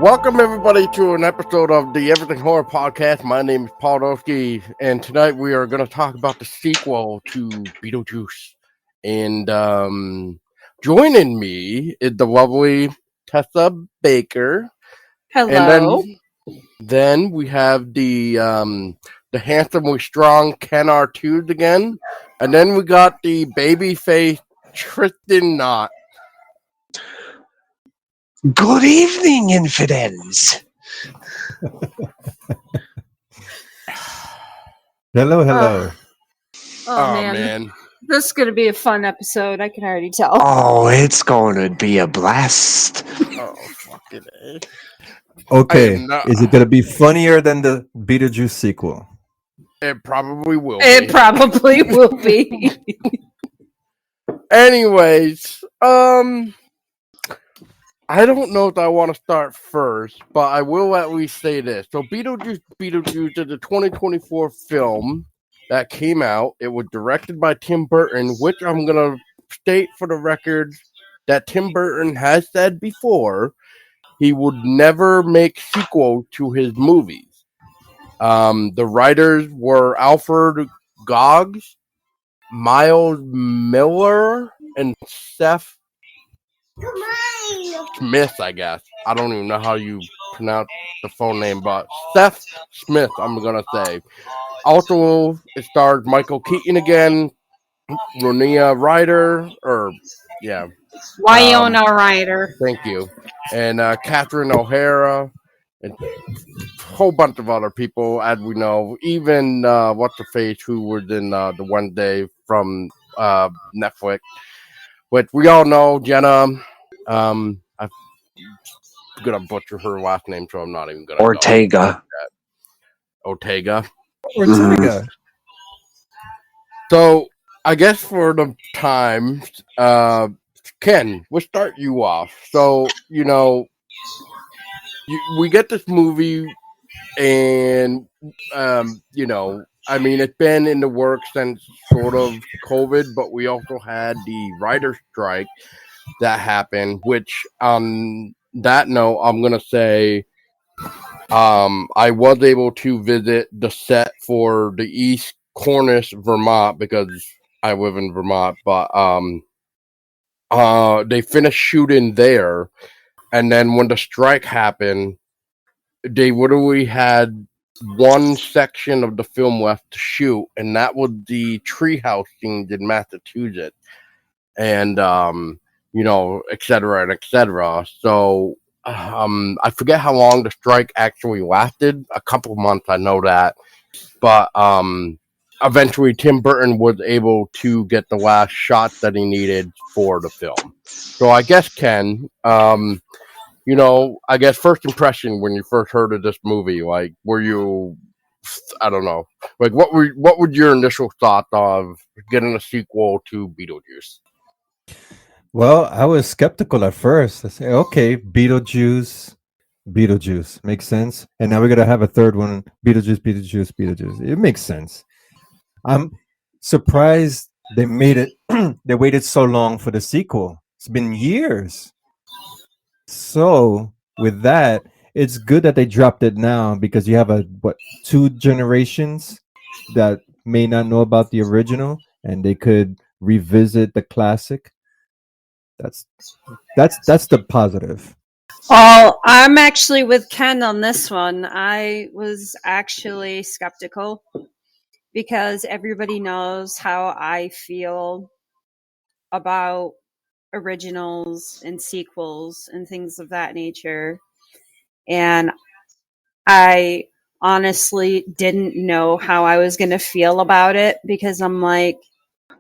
Welcome everybody to an episode of the Everything Horror Podcast. My name is Paul Dosky, and tonight we are going to talk about the sequel to Beetlejuice. And joining me is the lovely Tessa Baker. Hello. And then we have the handsomely strong Ken R2 again. And then we got the baby face Tristan Knott. Good evening, infidels. Hello. Oh, man. This is going to be a fun episode. I can already tell. Oh, it's going to be a blast. Oh, fucking A. Okay, is it going to be funnier than the Beetlejuice sequel? It probably will be. It probably will be. Anyways, I don't know if I want to start first, but I will at least say this. So Beetlejuice Beetlejuice is a 2024 film that came out. It was directed by Tim Burton, which I'm going to state for the record that Tim Burton has said before he would never make sequel to his movies. The writers were Alfred Goggs, Miles Miller, and Seth Smith, I guess. I don't even know how you pronounce the full name, but Seth Smith, I'm going to say. Also, it stars Michael Keaton again, Winona Ryder, Winona Ryder. Thank you. And Catherine O'Hara, and a whole bunch of other people, as we know. Even what's-her-face, who was in the Wednesday from Netflix. Which we all know, Jenna. I'm gonna butcher her last name, so I'm not even gonna. Ortega. Ortega. So I guess for the time, Ken, we'll start you off. So we get this movie, and I mean, it's been in the works since sort of COVID, but we also had the writer's strike that happened, which on that note, I'm going to say I was able to visit the set for the East Cornish, Vermont, because I live in Vermont, but they finished shooting there, and then when the strike happened, they literally had one section of the film left to shoot, and that was the treehouse scenes in Massachusetts, and et cetera and et cetera. So I forget how long the strike actually lasted. A couple of months, I know that, but eventually Tim Burton was able to get the last shot that he needed for the film. So I guess Ken, I guess first impression when you first heard of this movie, like, were you, I don't know, like what were your initial thoughts of getting a sequel to Beetlejuice? Well, I was skeptical at first. I say, okay, Beetlejuice makes sense, and now we're gonna have a third one, Beetlejuice. It makes sense. I'm surprised they made it. They waited so long for the sequel. It's been years. So with that, it's good that they dropped it now because you have two generations that may not know about the original, and they could revisit the classic. That's the positive. Oh, I'm actually with Ken on this one. I was actually skeptical because everybody knows how I feel about originals and sequels and things of that nature. And I honestly didn't know how I was going to feel about it because I'm like,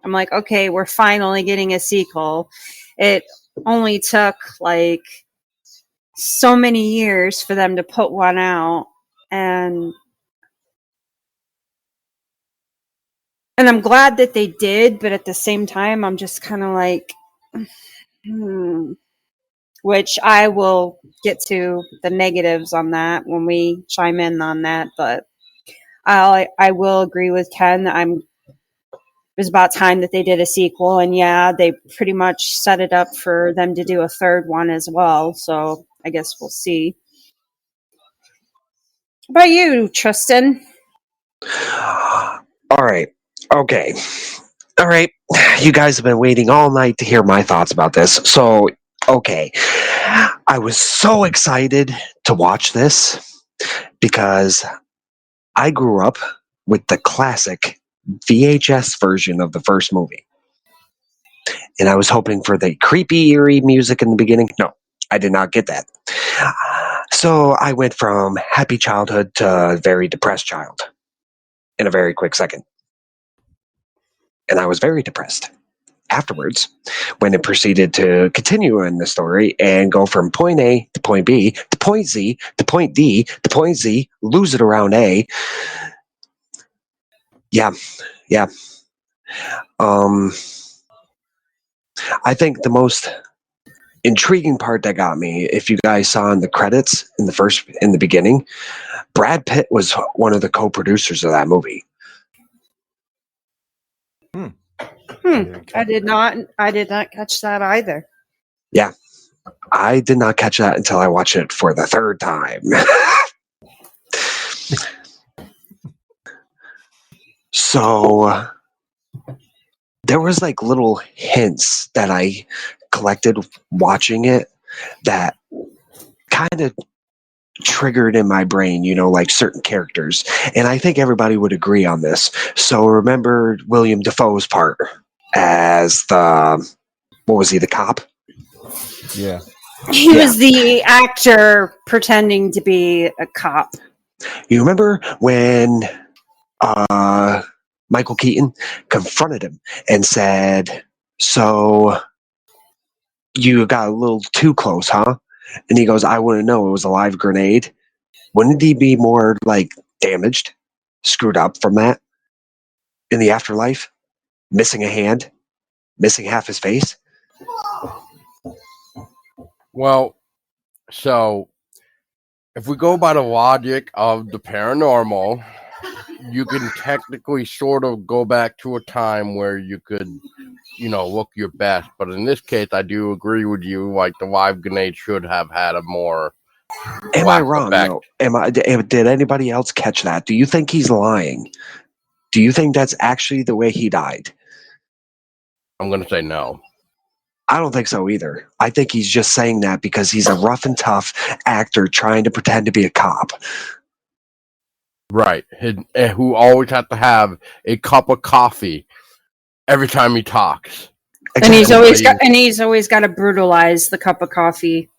okay, we're finally getting a sequel. It only took like so many years for them to put one out, and I'm glad that they did, but at the same time I'm just kind of like which I will get to the negatives on that when we chime in on that, but I will agree with Ken. It was about time that they did a sequel, and yeah, they pretty much set it up for them to do a third one as well. So I guess we'll see. How about you, Tristan? All right. Okay. All right. You guys have been waiting all night to hear my thoughts about this. So, okay. I was so excited to watch this because I grew up with the classic VHS version of the first movie. And I was hoping for the creepy, eerie music in the beginning. No, I did not get that. So I went from happy childhood to very depressed child in a very quick second. And I was very depressed afterwards when it proceeded to continue in the story and go from point A to point B to point Z to point D to point Z, lose it around A. Yeah. Um, I think the most intriguing part that got me, if you guys saw in the credits in the beginning, Brad Pitt was one of the co-producers of that movie. I did not catch that either. Yeah. I did not catch that until I watched it for the third time. So there was like little hints that I collected watching it that kind of triggered in my brain, like certain characters. And I think everybody would agree on this. So remember William Dafoe's part as what was he, the cop? Yeah. He was the actor pretending to be a cop. You remember when Michael Keaton confronted him and said, "So you got a little too close, huh?" And he goes, "I wouldn't know. It was a live grenade." Wouldn't he be more like damaged, screwed up from that in the afterlife? Missing a hand, missing half his face? Well, so if we go by the logic of the paranormal, you can technically sort of go back to a time where you could, look your best. But in this case, I do agree with you. Like, the live grenade should have had a more. Am I wrong? No. Did anybody else catch that? Do you think he's lying? Do you think that's actually the way he died? I'm going to say no. I don't think so either. I think he's just saying that because he's a rough and tough actor trying to pretend to be a cop. Right. Who always has to have a cup of coffee every time he talks. Exactly. And he's always got to brutalize the cup of coffee.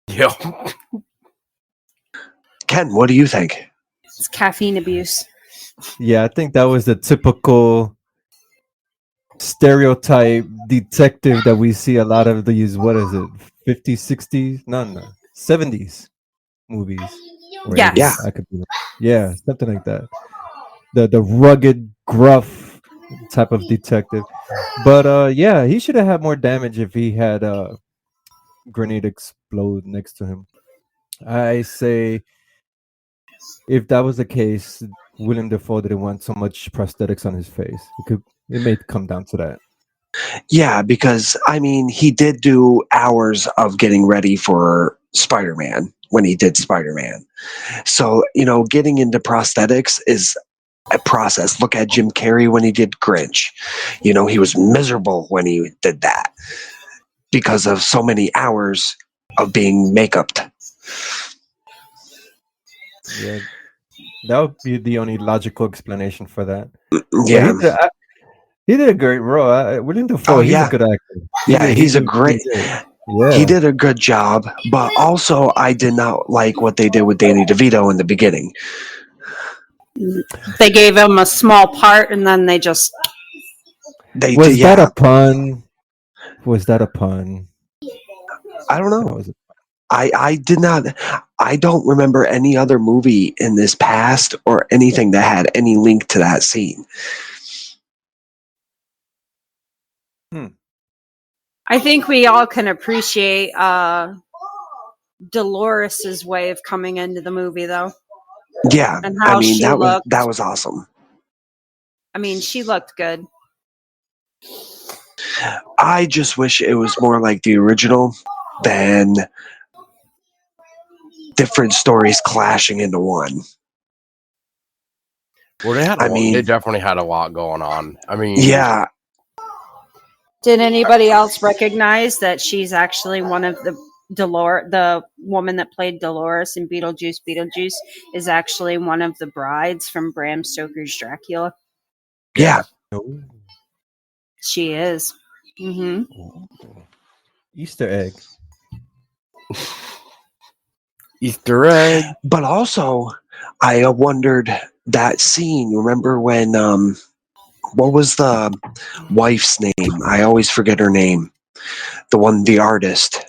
Yeah. Ken, what do you think? It's caffeine abuse. Yeah, I think that was the typical stereotype detective that we see a lot of these, what is it, 50s, 60s? No, 70s movies. Yes. Yeah. I could be wrong. Yeah, something like that. The rugged, gruff type of detective. But yeah, he should have had more damage if he had a grenade explode next to him. I say if that was the case, William Dafoe didn't want so much prosthetics on his face. It may come down to that. Yeah, because I mean, he did do hours of getting ready for Spider-Man when he did Spider-Man. So, getting into prosthetics is a process. Look at Jim Carrey when he did Grinch. He was miserable when he did that because of so many hours of being make-upped. Yeah, that would be the only logical explanation for that. Yeah. But he did a great role. William Dafoe, he's a good actor. He's a great. Yeah. He did a good job, but also I did not like what they did with Danny DeVito in the beginning. They gave him a small part, and then they just. That a pun? Was that a pun? I don't know. I did not. I don't remember any other movie in this past or anything that had any link to that scene. I think we all can appreciate Dolores's way of coming into the movie, though. Yeah, and how she looked. That was awesome. I mean, she looked good. I just wish it was more like the original than different stories clashing into one. Well, they had. I mean, they definitely had a lot going on. I mean, yeah, Did anybody else recognize that she's actually one of the woman that played Dolores in Beetlejuice Beetlejuice is actually one of the brides from Bram Stoker's Dracula? yeah. Oh, She is. Hmm. Easter egg. Easter egg. But also, I wondered that scene. Remember when what was the wife's name? I always forget her name. The artist,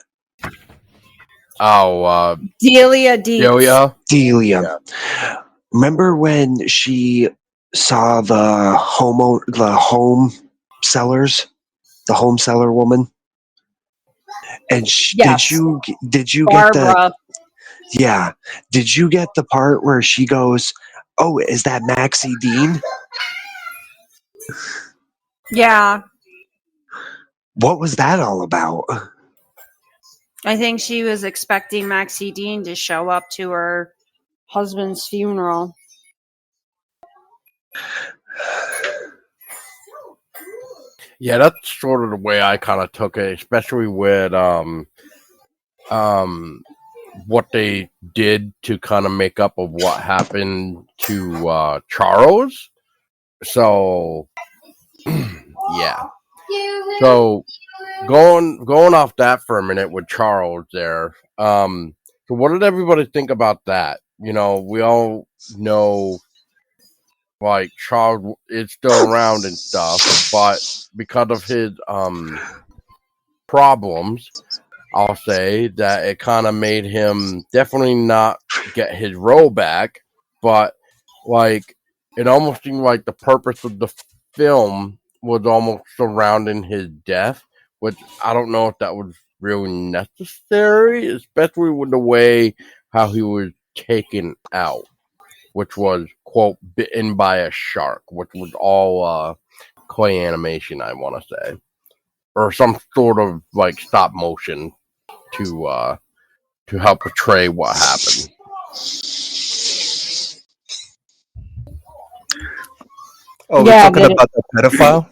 Oh, Delia Deetz. Delia. Delia. Yeah. Remember when she saw the home sellers, the home seller woman, and Yes. did you get Barbara. yeah? Did you get the part where she goes, "Oh, is that Maxie Dean?" Yeah. What was that all about? I think she was expecting Maxie Dean to show up to her husband's funeral. Yeah, that's sort of the way I kind of took it, especially with what they did to kind of make up of what happened to Charles. So yeah. So going off that for a minute with Charles there. So what did everybody think about that? You know, we all know like Charles is still around and stuff, but because of his problems, I'll say that it kind of made him definitely not get his role back, but like it almost seemed like the purpose of the film was almost surrounding his death, which I don't know if that was really necessary, especially with the way how he was taken out, which was quote bitten by a shark, which was all clay animation, I want to say, or some sort of like stop motion to help portray what happened. Oh, we're Yeah, talking but about the pedophile?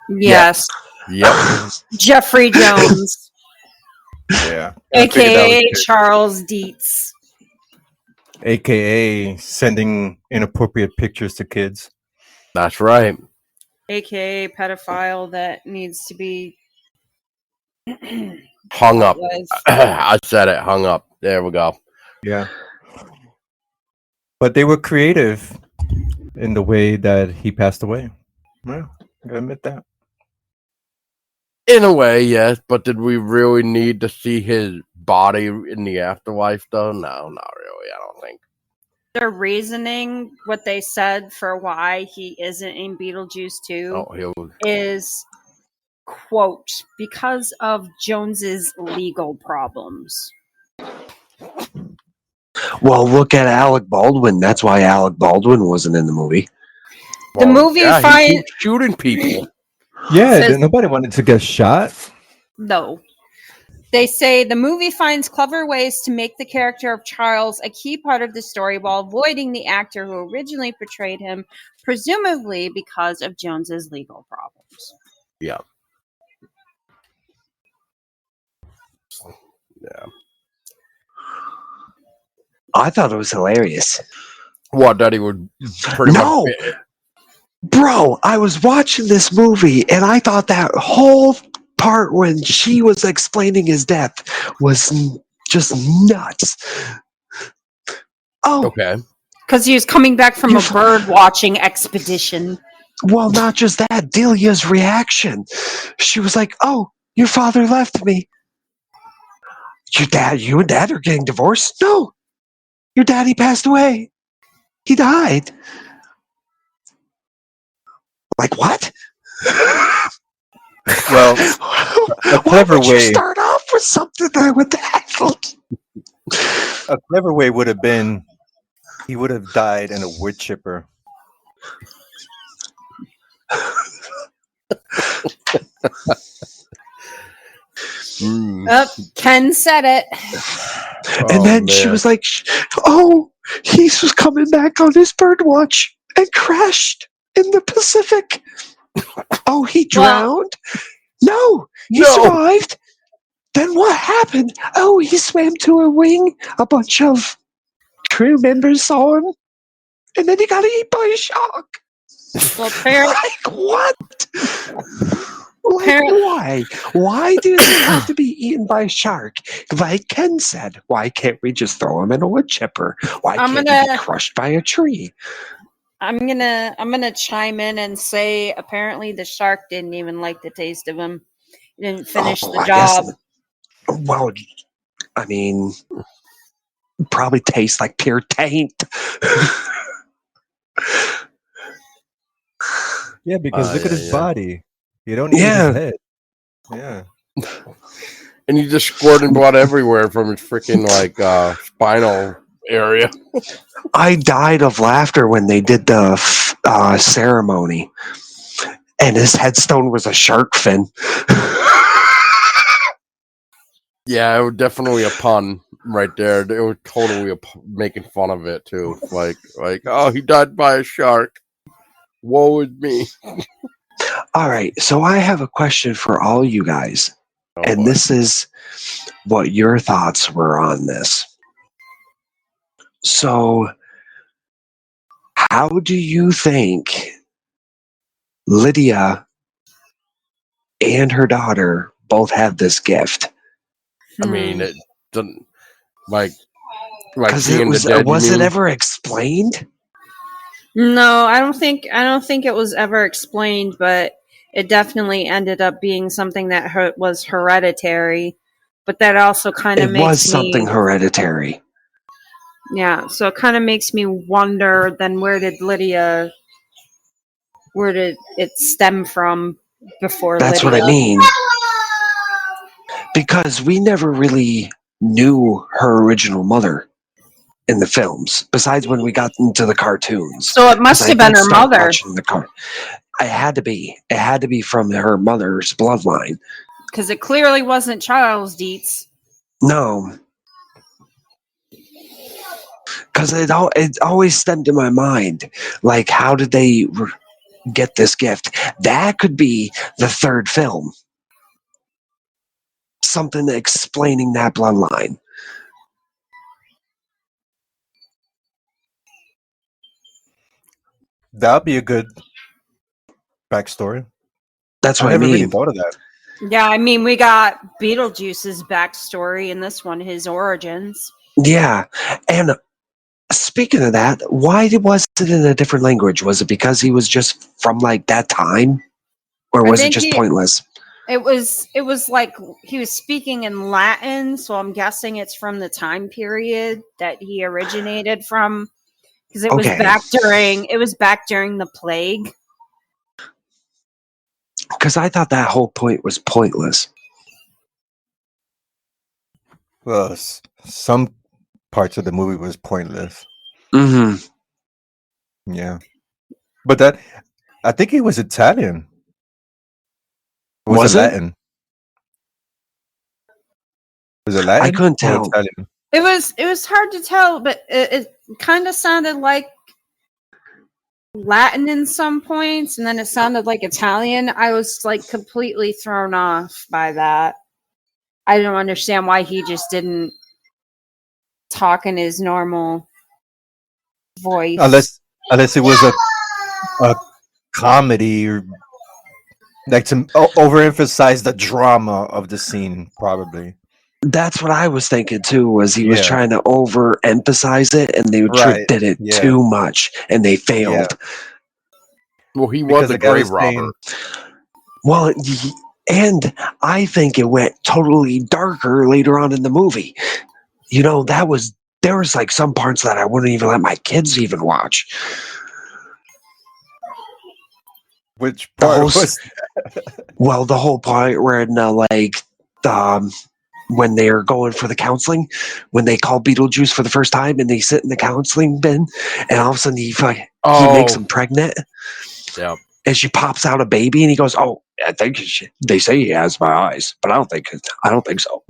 yes. Yep. Jeffrey Jones, Yeah. I figured that was aka good. Charles Dietz. AKA sending inappropriate pictures to kids. That's right. AKA pedophile that needs to be Hung dealt up. with. I said it. Hung up. There we go. Yeah. But they were creative in the way that he passed away. Yeah, I gotta admit that. In a way, yes. But did we really need to see his body in the afterlife, though? No, not really. I don't think. Their reasoning, what they said for why he isn't in Beetlejuice 2 Oh, he was. is, quote, because of Jones's legal problems. Well, look at Alec Baldwin. That's why Alec Baldwin wasn't in the movie. The movie yeah, find- he keeps shooting people. Yeah, Says- nobody wanted to get shot. No. They say the movie finds clever ways to make the character of Charles a key part of the story while avoiding the actor who originally portrayed him, presumably because of Jones's legal problems. Yeah. Yeah. I thought it was hilarious. What, that he would pretty No, much. bro, I was watching this movie and I thought that whole part when she was explaining his death was just nuts. Oh, Okay. Because he was coming back from a bird watching expedition. well, not just that, Delia's reaction. She was like, "Oh, your father left me. You and dad are getting divorced? No, your daddy passed away. He died." Like, what? Well, a why clever would you way. start off with something with that? A clever way would have been he would have died in a wood chipper. Mm. Ken said it. And then she was like, "Oh, he was coming back on his bird watch and crashed in the Pacific. Oh, he drowned? No, he survived. Then what happened? Oh, he swam to a wing. A bunch of crew members saw him, and then he got eaten by a shark." Well, Like what? Like why? Why do they have to be eaten by a shark? Like Ken said, why can't we just throw them in a wood chipper? Why can't he be crushed by a tree? I'm gonna chime in and say apparently the shark didn't even like the taste of him. He didn't finish the job. Well, I mean, probably tastes like pure taint. Yeah, because look at his body. You don't need his head. Yeah. And he just squirted blood everywhere from his freaking spinal area. I died of laughter when they did the ceremony, and his headstone was a shark fin. Yeah, it was definitely a pun right there. It was totally making fun of it too. Like, oh, he died by a shark. Woe is me. All right, so I have a question for all you guys, and this is what your thoughts were on this. So, how do you think Lydia and her daughter both have this gift? I mean, it doesn't like it was it ever explained? No, I don't think it was ever explained, but it definitely ended up being something that was hereditary. But that also kind of makes something hereditary. Yeah, so it kind of makes me wonder. Then where did it stem from before? That's Lydia? what I mean. Because we never really knew her original mother in the films, besides when we got into the cartoons. So it must have been her mother. It had to be. It had to be from her mother's bloodline. Because it clearly wasn't Charles Dietz. No. Because it always stemmed in my mind. Like, how did they get this gift? That could be the third film. Something explaining that bloodline. That'd be a good backstory. That's what I never really thought of that. Yeah, I mean, we got Beetlejuice's backstory in this one, his origins. Yeah, and speaking of that, why was it in a different language? Was it because he was just from like that time, or was it just pointless? It was like he was speaking in Latin, so I'm guessing it's from the time period that he originated from, because it was back during the plague. Because I thought that whole point was pointless. Well, some parts of the movie was pointless. Mm-hmm. Yeah, but I think he was Italian. Was it Latin? Was it Latin? I couldn't tell. Italian? It was hard to tell, but it kind of sounded like Latin in some points, and then it sounded like Italian. I was like completely thrown off by that. I don't understand why he just didn't talk in his normal voice. Unless it was a comedy, or like to overemphasize the drama of the scene, probably. That's what I was thinking too. Was he was trying to overemphasize it, and they did it too much, and they failed. Yeah. Well, he was a grave robber. Well, and I think it went totally darker later on in the movie. You know, there was like some parts that I wouldn't even let my kids even watch. Which part was? Well, the whole part where when they're going for the counseling, when they call Beetlejuice for the first time and they sit in the counseling bin, and all of a sudden he makes them pregnant. Yeah. And she pops out a baby, and he goes, "Oh, I think they say he has my eyes, but I don't think so."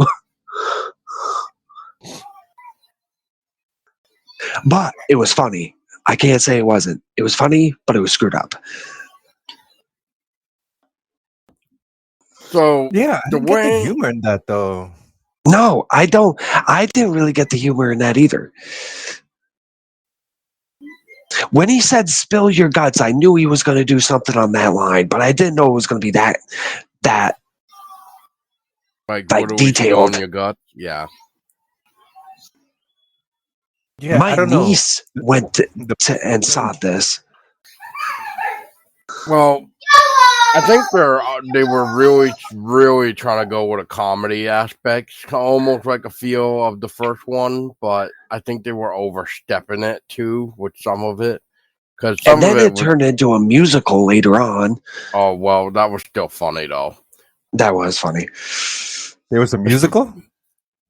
But it was funny. I can't say it wasn't. It was funny, but it was screwed up. So Yeah, I the didn't get the way humor in that though. No, I don't. I didn't really get the humor in that either. When he said "spill your guts," I knew he was going to do something on that line, but I didn't know it was going to be that like like what are we detailed. spilling your gut? Yeah. Yeah, My I don't know. niece went and saw this. Well, I think they were really trying to go with a comedy aspect, almost like a feel of the first one, but I think they were overstepping it too with some of it, because And some of then it it was. turned into a musical later on. Oh well, that was still funny though. That was funny. There was a musical?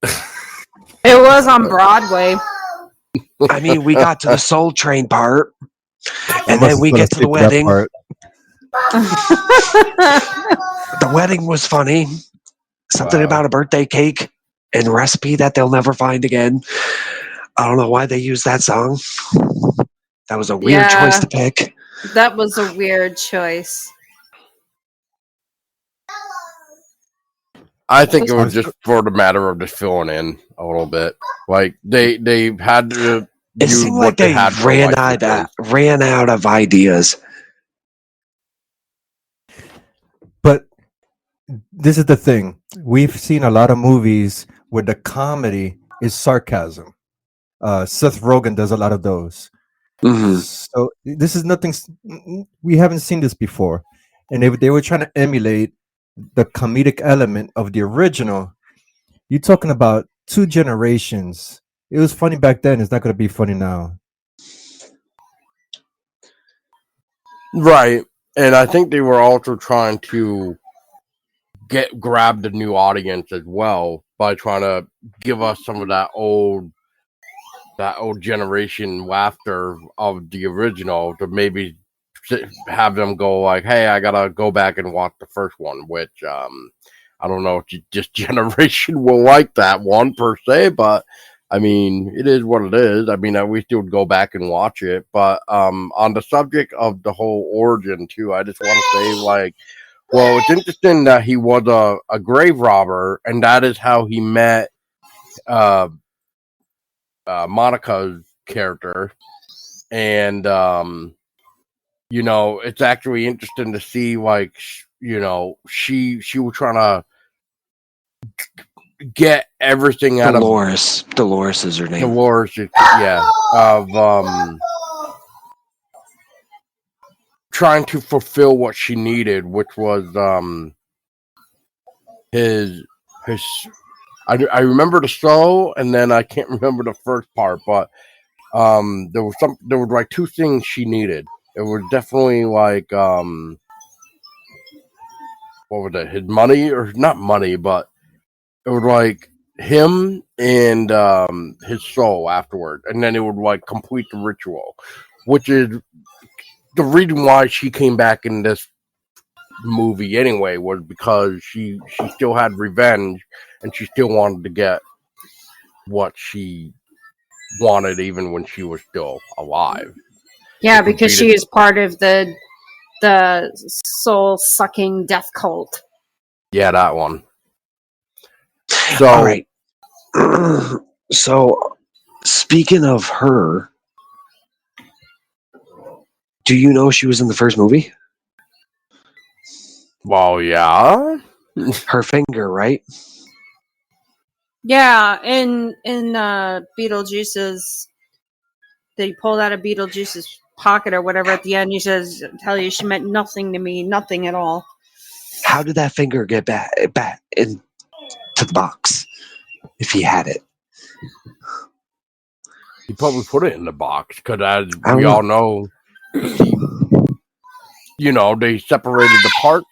It was on Broadway. I mean, we got to the Soul Train part, I and must then we have get to the skipped that wedding. part. The wedding was funny. Something Wow. about a birthday cake and recipe that they'll never find again. I don't know why they used that song. That was a weird choice to pick. That was a weird choice. I think it I'm was just sure- for the matter of just filling in a little bit. Like they had to It use seemed what like they they had for ran out of ideas. But this is the thing. We've seen a lot of movies where the comedy is sarcasm. Seth Rogen does a lot of those. Mhm. So this is nothing. We haven't seen this before, and if they were trying to emulate the comedic element of the original, you're talking about two generations. It was funny back then. It's not going to be funny now. Right. And I think they were also trying to grab the new audience as well by trying to give us some of that old generation laughter of the original to maybe have them go like, hey, I gotta go back and watch the first one, which I don't know if this generation will like that one per se, but I mean, it is what it is. I mean, I wish they would go back and watch it. But on the subject of the whole origin too, I just want to say, like, well, it's interesting that he was a grave robber, and that is how he met Monica's character. And you know, it's actually interesting to see, like, you know, she was trying to get everything out of Dolores is her name. Dolores, yeah, of trying to fulfill what she needed, which was his. I remember the show, and then I can't remember the first part, but there was like two things she needed. It was definitely like what was it? His money, or not money, but it was like him and his soul afterward, and then it would like complete the ritual, which is the reason why she came back in this movie anyway, was because she still had revenge, and she still wanted to get what she wanted even when she was still alive. Yeah, because she is part of the soul sucking death cult. Yeah, that one. So, all right. So, speaking of her, do you know she was in the first movie? well, yeah. Her finger, right? Yeah, in Beetlejuice's, they pulled out of Beetlejuice's pocket or whatever at the end. He says, "Tell you she meant nothing to me, nothing at all." How did that finger get back into the box if he had it? He probably put it in the box because, as I don't we know. all know, you know, they separated the part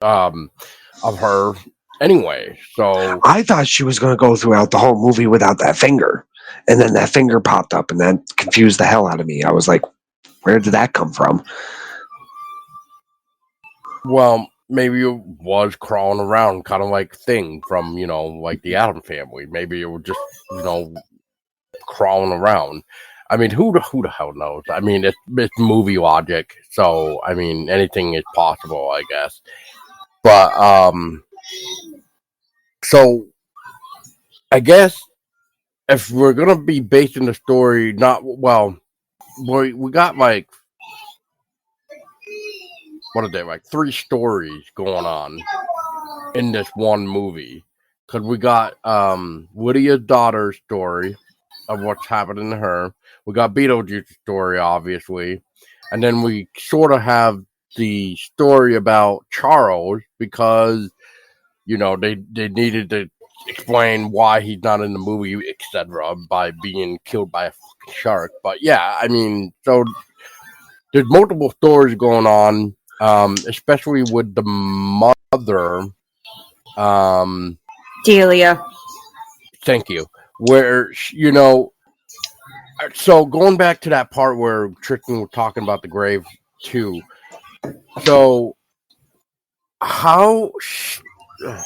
of her anyway. So I thought she was going to go throughout the whole movie without that finger. And then that finger popped up and that confused the hell out of me. I was like, where did that come from? well, maybe it was crawling around, kind of like Thing from, you know, like the Addams Family. Maybe it was just, you know, crawling around. I mean, who the hell knows? I mean, it's movie logic, so I mean, anything is possible, I guess. But so I guess if we're gonna be basing the story, not well, we got like what are they like 3 stories going on in this one movie because we got Lydia's daughter's story of what's happening to her. We got Beetlejuice's story, obviously, and then we sort of have the story about Charles because they needed to explain why he's not in the movie, etc., by being killed by a fucking shark. But yeah, I mean, so there's multiple stories going on, especially with the mother. Delia. Thank you. Where so going back to that part where Tristan was talking about the grave too. So how? I'm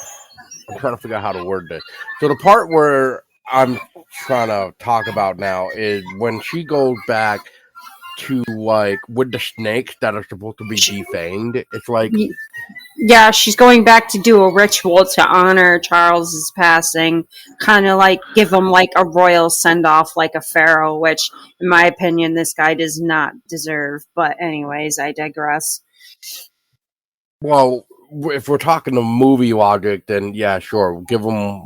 trying to figure out how to word this. So the part where I'm trying to talk about now is when she goes back to like with the snakes that are supposed to be defanged. It's like Yeah, she's going back to do a ritual to honor Charles's passing, kind of like give him like a royal send off, like a pharaoh, which, in my opinion, this guy does not deserve. But, anyways, I digress. well, if we're talking the movie logic, then yeah, sure, give him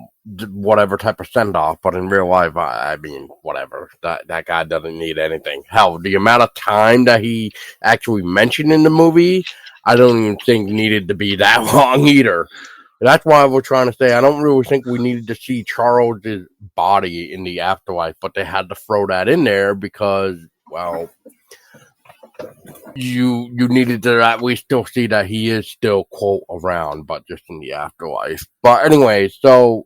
whatever type of send off. But in real life, I mean, whatever. That guy doesn't need anything. Hell, the amount of time that he actually mentioned in the movie, I don't even think needed to be that long either. That's why we're trying to say I don't really think we needed to see Charles's body in the afterlife, but they had to throw that in there because, well, you needed to at least still see that he is still quote around, but just in the afterlife. But anyway, so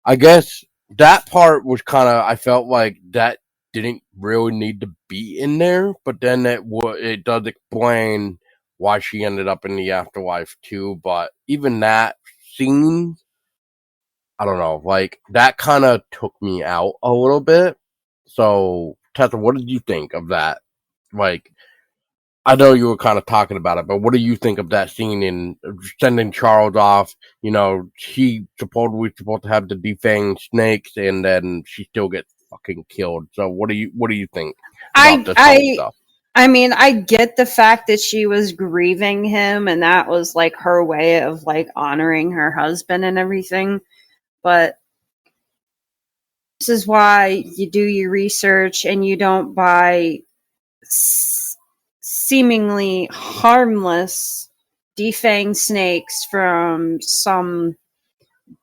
I guess that part was kind of I felt like that didn't really need to be in there, but then it does explain why she ended up in the afterlife too. But even that scene, I don't know, like that kind of took me out a little bit. So Tessa, what did you think of that? Like, I know you were kind of talking about it, but what do you think of that scene in sending Charles off? He supposedly supposed to have the defanged snakes, and then she still gets fucking killed. So what do you think about this whole stuff? I mean, I get the fact that she was grieving him, and that was like her way of like honoring her husband and everything. But this is why you do your research and you don't buy seemingly harmless defanged snakes from some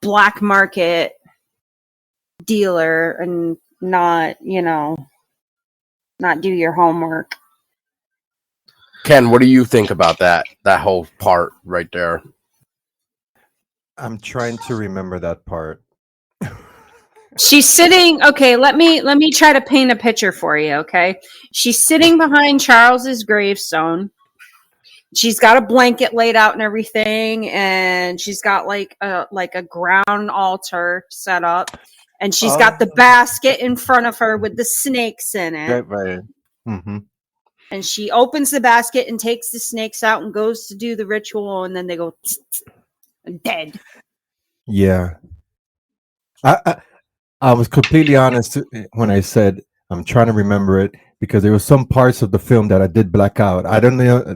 black market dealer and not do your homework. Ken, what do you think about that whole part right there? I'm trying to remember that part. She's sitting, okay, let me try to paint a picture for you, okay? She's sitting behind Charles's gravestone. She's got a blanket laid out and everything, and she's got like a ground altar set up, and she's got the basket in front of her with the snakes in it. Right. Mm-hmm. And she opens the basket and takes the snakes out and goes to do the ritual, and then they go dead. Yeah. I was completely honest when I said I'm trying to remember it because there were some parts of the film that I did black out. I don't know.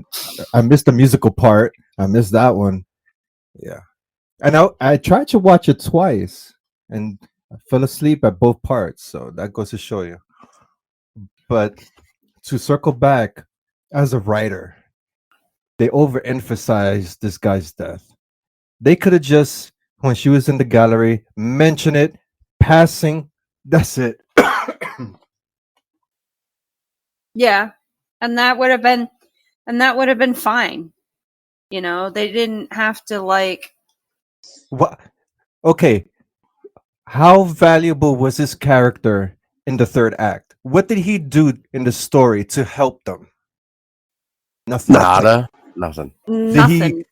I missed the musical part. I missed that one. Yeah. And I tried to watch it twice and I fell asleep at both parts. So that goes to show you. But to circle back, as a writer, they overemphasized this guy's death. They could have just, when she was in the gallery, mention it, passing, that's it. Yeah. And that would have been fine. They didn't have to like What? Okay. How valuable was his character in the third act? What did he do in the story to help them? Nothing. Nothing. nothing.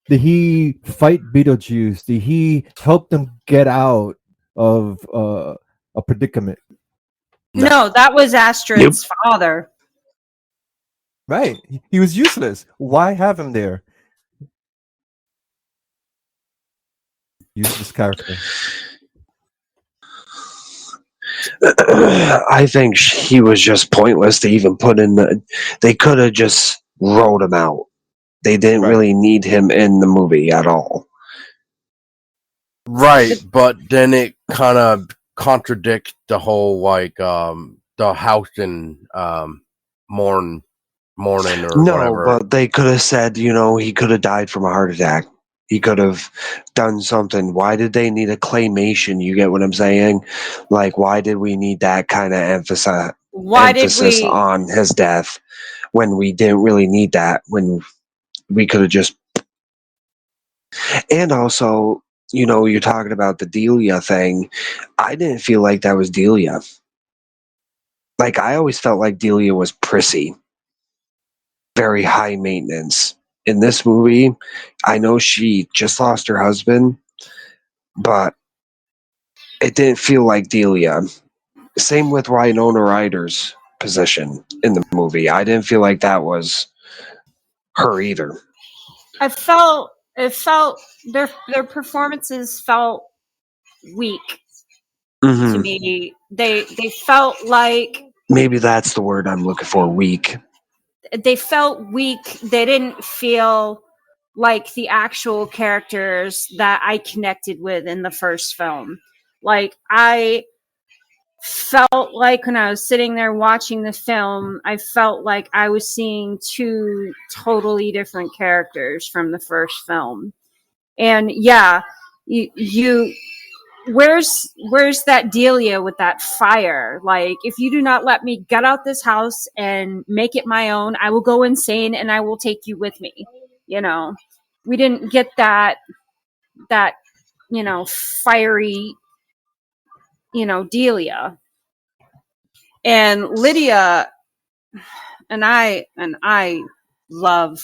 Did he fight Beetlejuice? Did he help them get out of a predicament? No, that was Astrid's father. Right. He was useless. Why have him there? Useless character. I think he was just pointless to even put in the. They could have just wrote him out. They didn't Right. really need him in the movie at all. Right, but then it kind of contradicts the whole like the house in morning or No, whatever. but they could have said, he could have died from a heart attack. He could have done something. Why did they need a claymation? You get what I'm saying? Like, why did we need that kind of Why did emphasis we? on his death when we didn't really need that? When we could have just. And also, you're talking about the Delia thing. I didn't feel like that was Delia. Like, I always felt like Delia was prissy, very high maintenance. In this movie, I know she just lost her husband, but it didn't feel like Delia. Same with Winona Ryder's position in the movie. I didn't feel like that was her either. It felt their performances felt weak to Mm-hmm. me. They felt like Maybe that's the word I'm looking for. Weak. they felt weak. They didn't feel like the actual characters that I connected with in the first film. Like I felt like when I was sitting there watching the film, I felt like I was seeing two totally different characters from the first film. And yeah, you where's that Delia with that fire? Like, if you do not let me get out this house and make it my own, I will go insane and I will take you with me. We didn't get that fiery, Delia. And Lydia and I love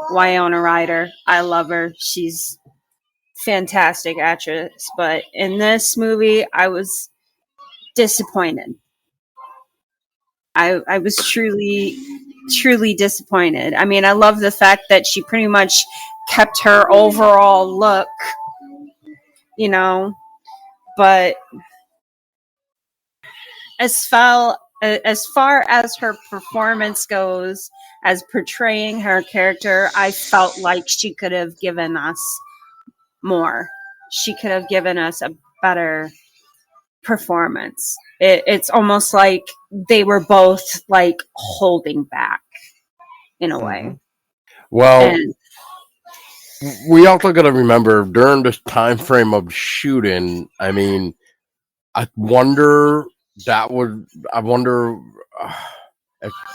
Winona Ryder. I love her. She's fantastic actress, but in this movie I was disappointed. I was truly disappointed. I mean, I love the fact that she pretty much kept her overall look, but as far as her performance goes, as portraying her character, I felt like she could have given us more. She could have given us a better performance. It's almost like they were both like holding back in a way. Well, And we also got to remember during this time frame of shooting. I mean, I wonder I wonder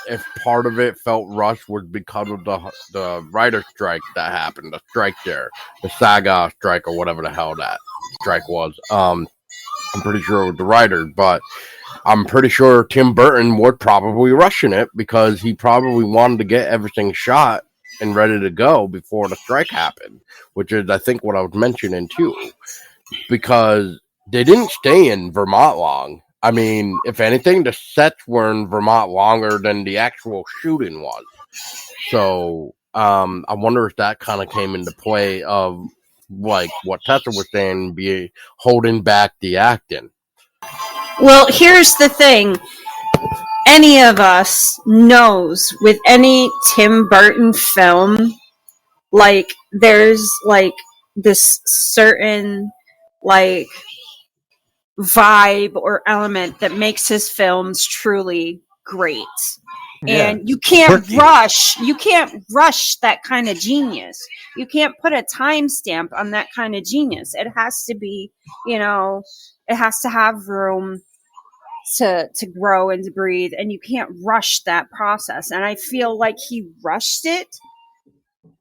if part of it felt rushed was because of the writer strike that happened, the strike there, the Saga strike or whatever the hell that strike was. I'm pretty sure it was the writer, but I'm pretty sure Tim Burton was probably rushing it because he probably wanted to get everything shot and ready to go before the strike happened, which is, I think, what I was mentioning too, because they didn't stay in Vermont long. I mean, if anything, the sets were in Vermont longer than the actual shooting was. So, I wonder if that kind of came into play of like what Tessa was saying, be holding back the acting. well, here's the thing. Any of us knows with any Tim Burton film, like there's like this certain like vibe or element that makes his films truly great. Yeah. And you can't Quirky. rush that kind of genius. You can't put a timestamp on that kind of genius. It has to be, it has to have room to grow and to breathe, and you can't rush that process. And I feel like he rushed it,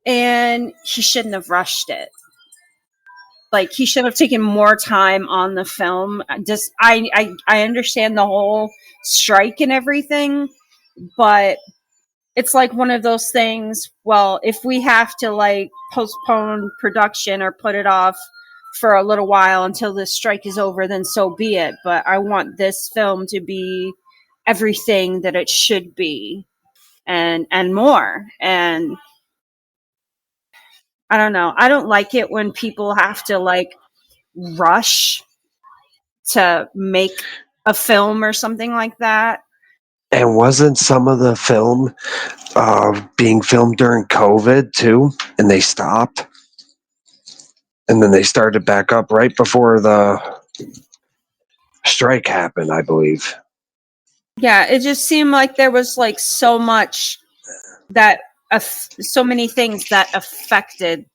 and he shouldn't have rushed it. Like, he should have taken more time on the film. I understand the whole strike and everything, but it's like one of those things. Well, if we have to like postpone production or put it off for a little while until this strike is over, then so be it. But I want this film to be everything that it should be, and more. And I don't know. I don't like it when people have to like rush to make a film or something like that. And wasn't some of the film being filmed during COVID too? And they stopped, and then they started back up right before the strike happened, I believe. Yeah, it just seemed like there was like so much that so many things that affected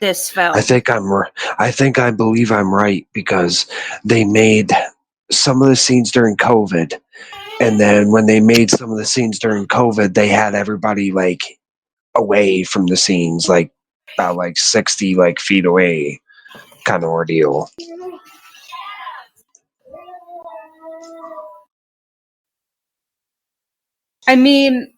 this film. I believe I'm right, because they made some of the scenes during COVID, and then when they made some of the scenes during COVID, they had everybody like away from the scenes, like about like 60 like feet away, kind of ordeal. I mean,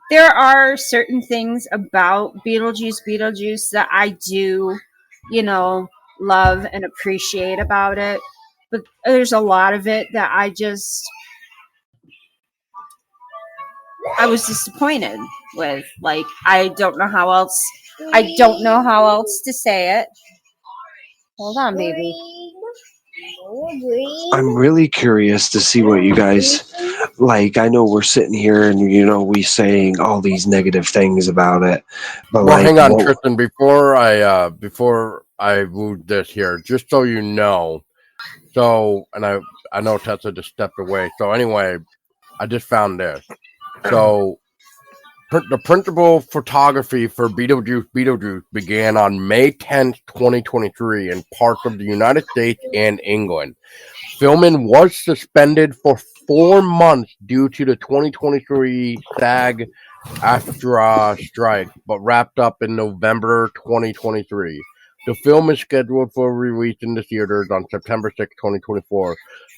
there are certain things about Beetlejuice that I do, love and appreciate about it. But there's a lot of it that I was disappointed with. Like, I don't know how else to say it. Hold on, baby. I'm really curious to see what you guys like. I know we're sitting here and we saying all these negative things about it, but Well, like, hang on, Tristan. Before I move this here, just so you know. So, and I know Tessa just stepped away. So anyway, I just found this. So the principal photography for Beetlejuice began on May 10th, 2023 in parts of the United States and England. Filming was suspended for 4 months due to the 2023 SAG-AFTRA strike, but wrapped up in November 2023. The film is scheduled for release in the theaters on September 6, 2024.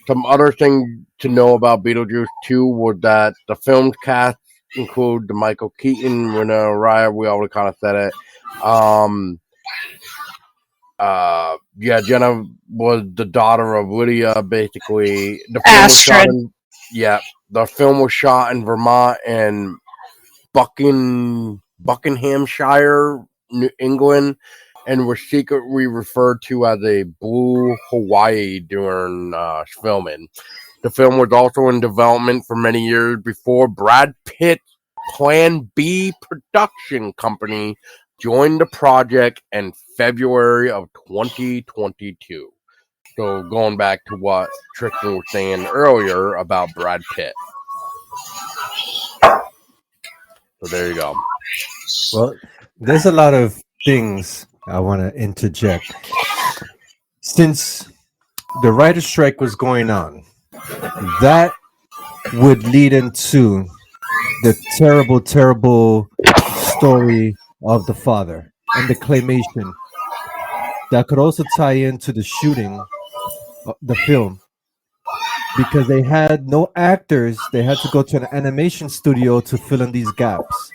Some other thing to know about Beetlejuice 2 was that the film's cast include the Michael Keaton, Winona Ryder, we already kind of said it. Jenna was the daughter of Lydia, basically. The film was shot in Vermont and Buckinghamshire, New England, and was secretly referred to as a Blue Hawaii during filming. The film was also in development for many years before Brad Pitt's Plan B production company joined the project in February of 2022. So going back to what Tristan was saying earlier about Brad Pitt. So there you go. Well, there's a lot of things I want to interject. Since the writer's strike was going on, that would lead into the terrible, terrible story of the father and the claymation. That could also tie into the shooting of the film, because they had no actors. They had to go to an animation studio to fill in these gaps.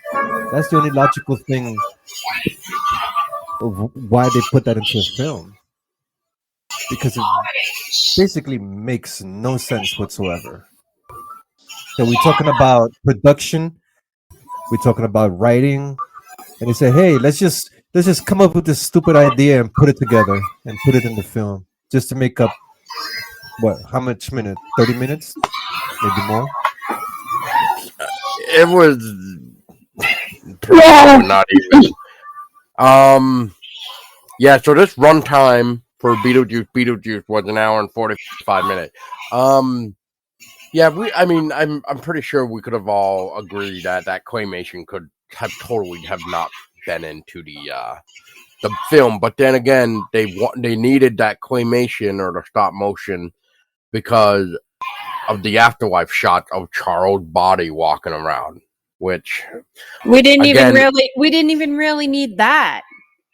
That's the only logical thing of why they put that into a film, because it basically makes no sense whatsoever. So we're talking about production, we're talking about writing, and they say, "Hey, let's just come up with this stupid idea and put it together and put it in the film just to make up what? How much minute? 30 minutes, maybe more." It was not even. Yeah, so this runtime for Beetlejuice was an hour and 45 minutes. Yeah, I'm pretty sure we could have all agreed that claymation could have totally have not been into the film, but then again, they needed that claymation or the stop motion because of the afterlife shot of Charles' body walking around, which we didn't even really need that.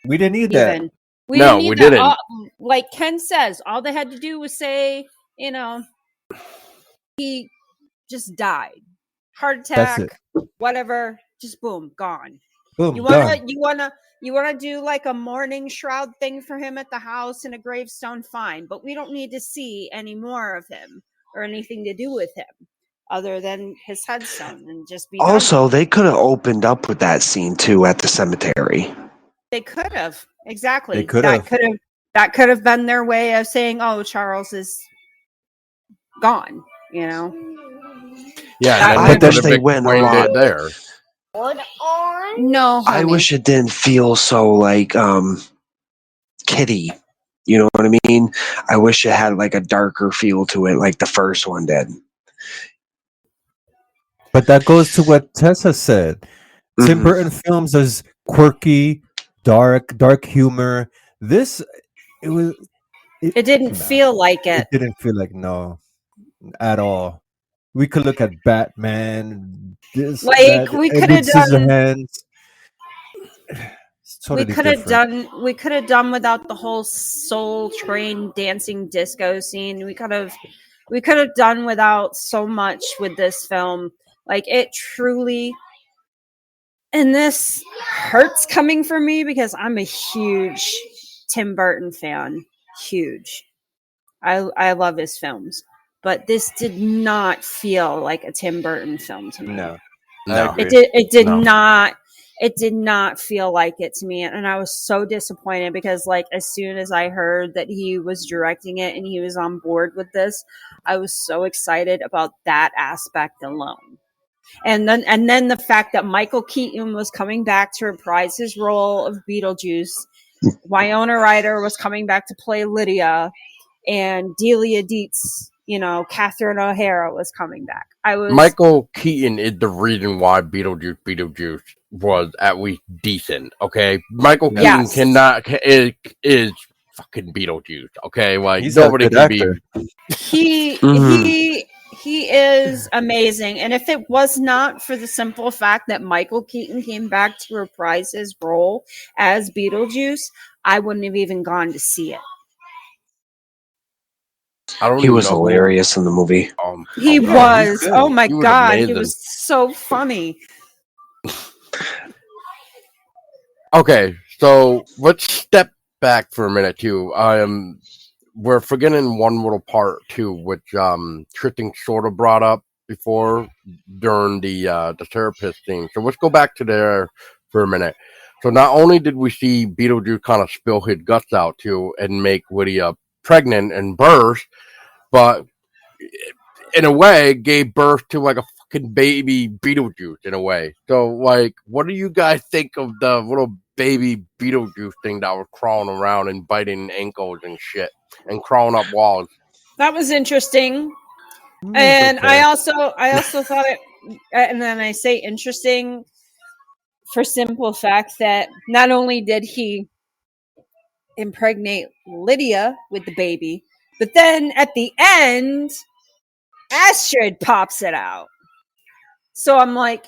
We didn't need that. We didn't. Like Ken says, all they had to do was say, he just died, heart attack, whatever. Just boom, gone. Boom, you wanna do like a mourning shroud thing for him at the house and a gravestone, fine, but we don't need to see any more of him. or anything to do with him other than his headstone and just be done Also, with it. they could have opened up with that scene too at the cemetery. They could have. Exactly. They could That have. could have been their way of saying, "Oh, Charles is gone," you know. Yeah, and That then I they could could wish have they went a explained lot. it there. No, I honey. wish it didn't feel so like kiddie. You know what I mean? I wish it had like a darker feel to it, like the first one did. But that goes to what Tessa said. Tim Mhm. Burton films is quirky, dark humor. This it was It didn't nah, feel like it. it didn't feel like no at all. We could look at Batman, this, Like that, Edward Scissorhands. It's totally different. we could have done without the whole Soul Train dancing disco scene. We could have done without so much with this film. Like it truly, and this hurts coming from me because I'm a huge Tim Burton fan. Huge. I love his films. But this did not feel like a Tim Burton film to me. No, I No. agree. It did not feel like it to me, and I was so disappointed because like as soon as I heard that he was directing it and he was on board with this, I was so excited about that aspect alone. And then the fact that Michael Keaton was coming back to reprise his role of Beetlejuice, Winona Ryder was coming back to play Lydia, and Delia Dietz, Catherine O'Hara was coming back. Michael Keaton is the reason why Beetlejuice was at least decent. Okay, Michael Keaton Yes. is fucking Beetlejuice. Okay, like He's a nobody good can actor. He is amazing, and if it was not for the simple fact that Michael Keaton came back to reprise his role as Beetlejuice, I wouldn't have even gone to see it. I don't He even was know who- hilarious in the movie. He yeah, was. good. Oh my He was god, he amazing. was so funny. Okay, so let's step back for a minute too. We're forgetting one little part too, which Tristan sort of brought up before during the therapist thing. So let's go back to there for a minute. So not only did we see Beetlejuice kind of spill his guts out too and make Lydia pregnant and birth, but in a way gave birth to like a fucking baby Beetlejuice in a way. So like, what do you guys think of the little baby Beetlejuice thing that was crawling around and biting ankles and shit and crawling up walls? That was interesting. It's And okay. I also thought it, and then I say interesting for simple fact that not only did he impregnate Lydia with the baby, but then at the end, Astrid pops it out. So I'm like,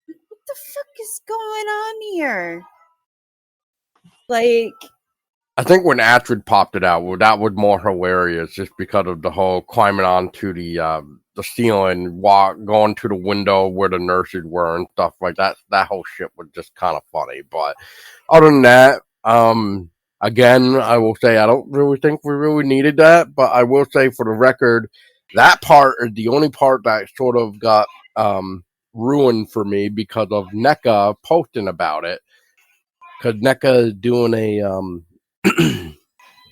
what the fuck is going on here? Like, I think when Astrid popped it out, well, that was more hilarious just because of the whole climbing onto the ceiling, going to the window where the nurses were and stuff like that. That whole shit was just kind of funny. But other than that, again, I will say I don't really think we really needed that. But I will say for the record, that part is the only part that sort of got ruined for me because of NECA posting about it. Because NECA is doing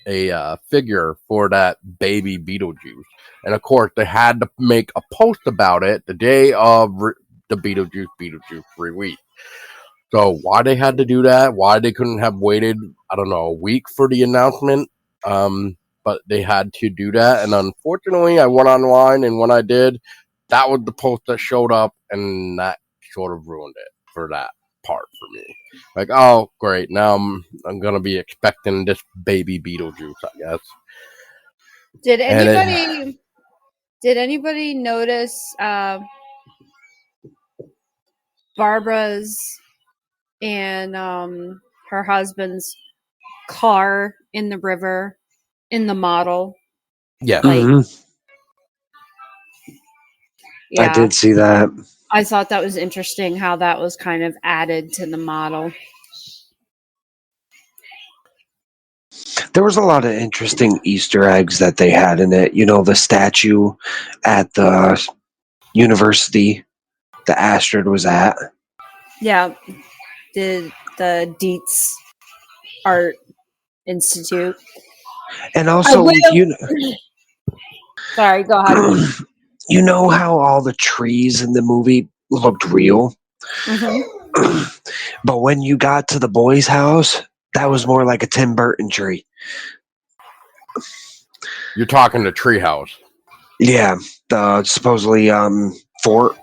a figure for that baby Beetlejuice, and of course they had to make a post about it the day of the Beetlejuice release. So why they had to do that? Why they couldn't have waited? I don't know, a week for the announcement. But they had to do that, and unfortunately, I went online, and when I did, that was the post that showed up, and that sort of ruined it for that part for me. Like, oh, great! Now I'm gonna be expecting this baby Beetlejuice, I guess. did And anybody notice Barbara's and her husband's car in the river in the model? yeah, Like, Mhm. I yeah, did see that. I thought that was interesting how that was kind of added to the model. There was a lot of interesting Easter eggs that they had in it. The statue at the university that Astrid was at. Yeah, the Dietz Art Institute. And I also, will. Sorry, go ahead. you know how all the trees in the movie looked real? Mm-hmm. But when you got to the boy's house, that was more like a Tim Burton tree. You're talking the treehouse. Yeah, the supposedly fort.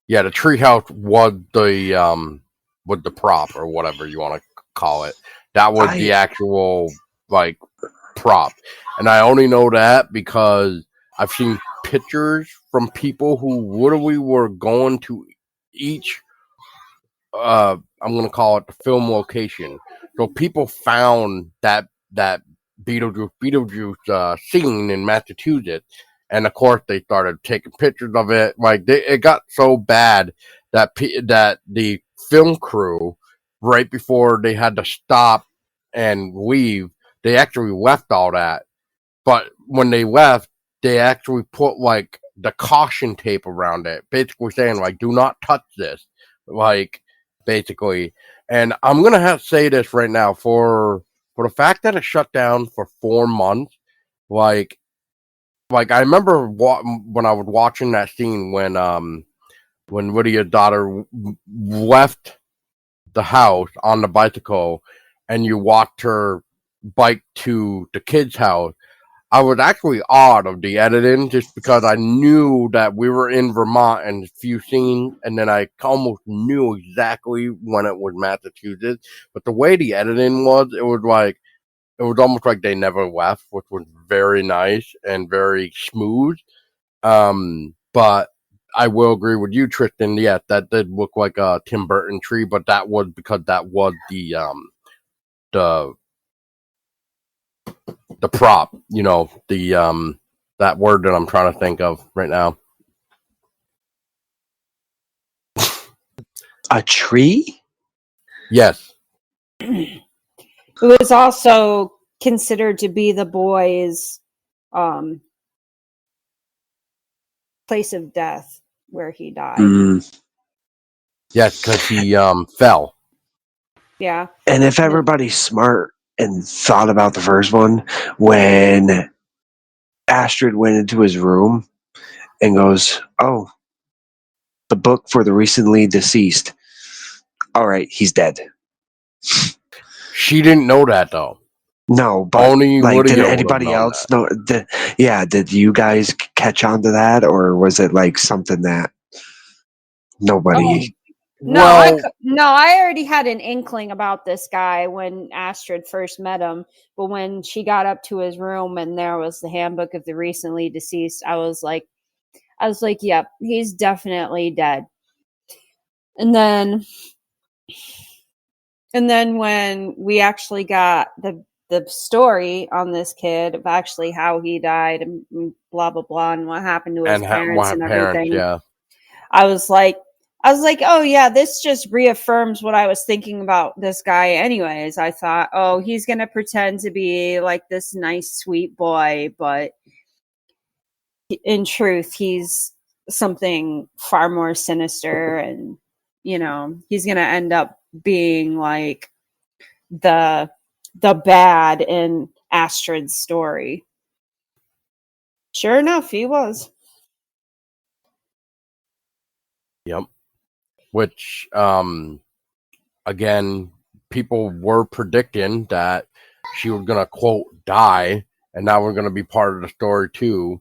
Yeah, the treehouse was the prop or whatever you want to call it. That was the actual like prop, and I only know that because I've seen pictures from people who literally were going to each. I'm gonna call it the film location. So people found that Beetlejuice scene in Massachusetts, and of course they started taking pictures of it. Like it got so bad that that the film crew, right before they had to stop and leave, they actually left all that. But when they left, they actually put like the caution tape around it, basically saying like, "Do not touch this." Like basically. And I'm gonna have to say this right now for the fact that it shut down for 4 months. Like I remember when I was watching that scene when Lydia's daughter left the house on the bicycle, and you walked her bike to the kid's house. I was actually awed of the editing just because I knew that we were in Vermont and a few scenes, and then I almost knew exactly when it was Massachusetts. But the way the editing was, it was almost like they never left, which was very nice and very smooth. But I will agree with you, Tristan. Yeah, that did look like a Tim Burton tree, but that was because that was the the prop, the that word that I'm trying to think of right now. A tree? Yes. It was also considered to be the boy's place of death where he died. Yes, because he fell. Yeah. And if everybody's smart and thought about the first one, when Astrid went into his room and goes, "Oh, the book for the recently deceased." All right, he's dead. She didn't know that though. No, but only did anybody else know? Did you guys catch on to that, or was it like something that nobody? I already had an inkling about this guy when Astrid first met him, but when she got up to his room and there was the handbook of the recently deceased, I was like, yep, he's definitely dead. And then when we actually got the story on this kid of actually how he died and blah blah blah and what happened to his parents and everything, yeah. I was like, oh yeah, this just reaffirms what I was thinking about this guy anyways. I thought, oh, he's going to pretend to be like this nice, sweet boy, but in truth, he's something far more sinister, and, he's going to end up being like the bad in Astrid's story. Sure enough, he was. Yep. Which, again, people were predicting that she was going to, quote, die, and that was going to be part of the story, too.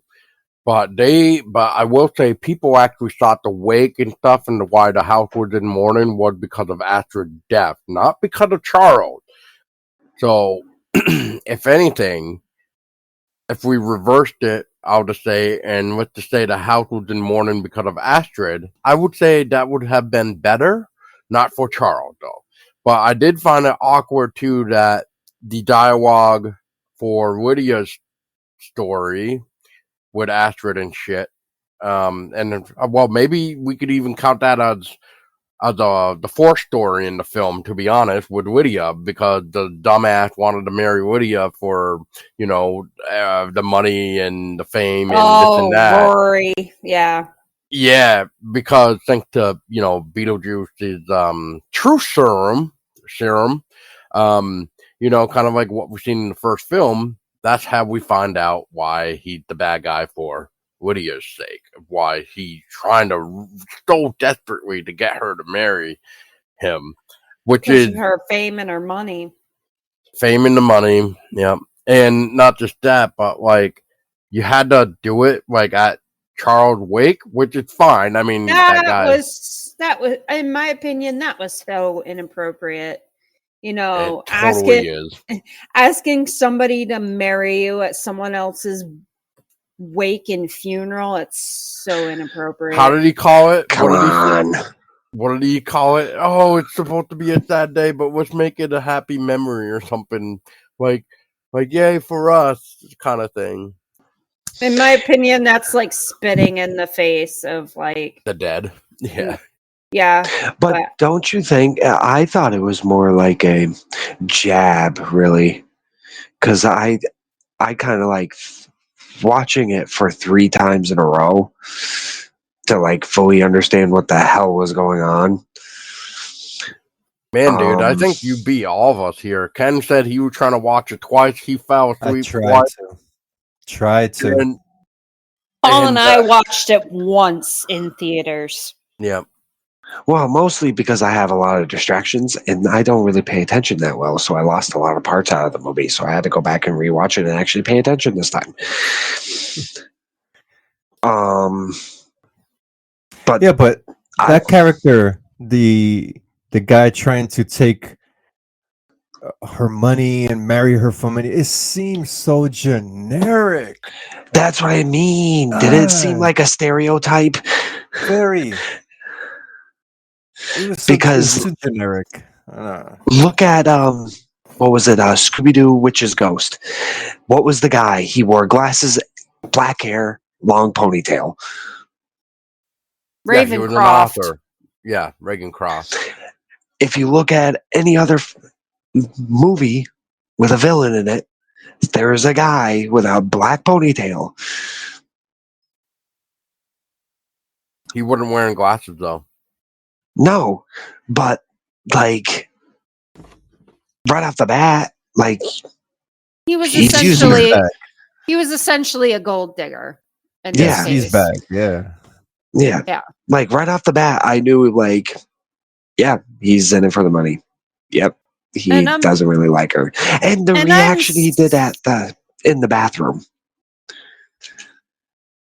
But I will say, people actually thought the wake and stuff and why the house was in mourning was because of Astrid's death, not because of Charles. So, if anything, if we reversed it, I'll just say, and let's just say the house was in mourning because of Astrid, I would say that would have been better. Not for Charles, though. But I did find it awkward, too, that the dialogue for Lydia's story with Astrid and shit, well, maybe we could even count that as the fourth story in the film, to be honest, with Lydia, because the dumbass wanted to marry Lydia for, the money and the fame and this and that. Rory, yeah. Yeah, because thanks to, Beetlejuice's truth serum, kind of like what we've seen in the first film, that's how we find out why he's the bad guy for Lydia's sake, why he's trying to so desperately to get her to marry him, which is her fame and her money. Fame and the money, yeah. And not just that, but like you had to do it like at Charles Wake, which is fine. I mean, that guy was in my opinion, that was so inappropriate. it totally asking somebody to marry you at someone else's wake and funeral, it's so inappropriate. How did he call it? Come on. What did he call it? Oh, it's supposed to be a sad day, but let's make it a happy memory or something. Like yay for us kind of thing. In my opinion, that's like spitting in the face of like the dead. Yeah. Yeah. But don't you think, I thought it was more like a jab, really. Because I kind of like watching it for 3 times in a row to like fully understand what the hell was going on. Man, dude, I think you beat all of us here. Ken said he was trying to watch it twice. He fell asleep. I tried to. Paul and I watched it once in theaters. Yeah. Well, mostly because I have a lot of distractions and I don't really pay attention that well, so I lost a lot of parts out of the movie. So I had to go back and rewatch it and actually pay attention this time. But that character, the guy trying to take her money and marry her for money, it seems so generic. That's what I mean. Did it seem like a stereotype? Very. It was so generic. Look at what was it? Scooby-Doo Witch's Ghost. What was the guy? He wore glasses, black hair, long ponytail. Yeah, he was an author. Yeah, Ravencroft. If you look at any other movie with a villain in it, there's a guy with a black ponytail. He wasn't wearing glasses though. No, but like right off the bat, like he was essentially a gold digger. Yeah, he's back. Yeah. Like right off the bat, I knew like, yeah, he's in it for the money. Yep, he doesn't really like her, and the reaction he did in the bathroom.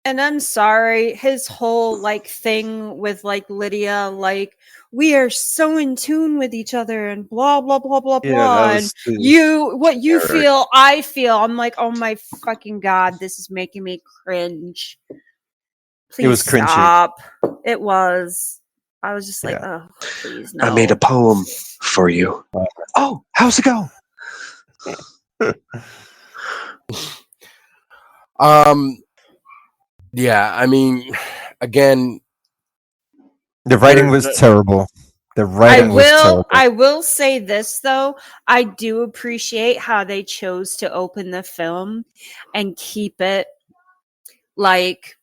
And I'm sorry, his whole like thing with like Lydia, like we are so in tune with each other and blah blah blah blah blah. And what you feel, I feel. I'm like, oh my fucking god, this is making me cringe. Please it was stop. Cringy. It was. I was just like, oh, please no. I made a poem for you. Oh, how's it go? Yeah, I mean, again, the writing was terrible. The writing was terrible. I will say this though, I do appreciate how they chose to open the film and keep it like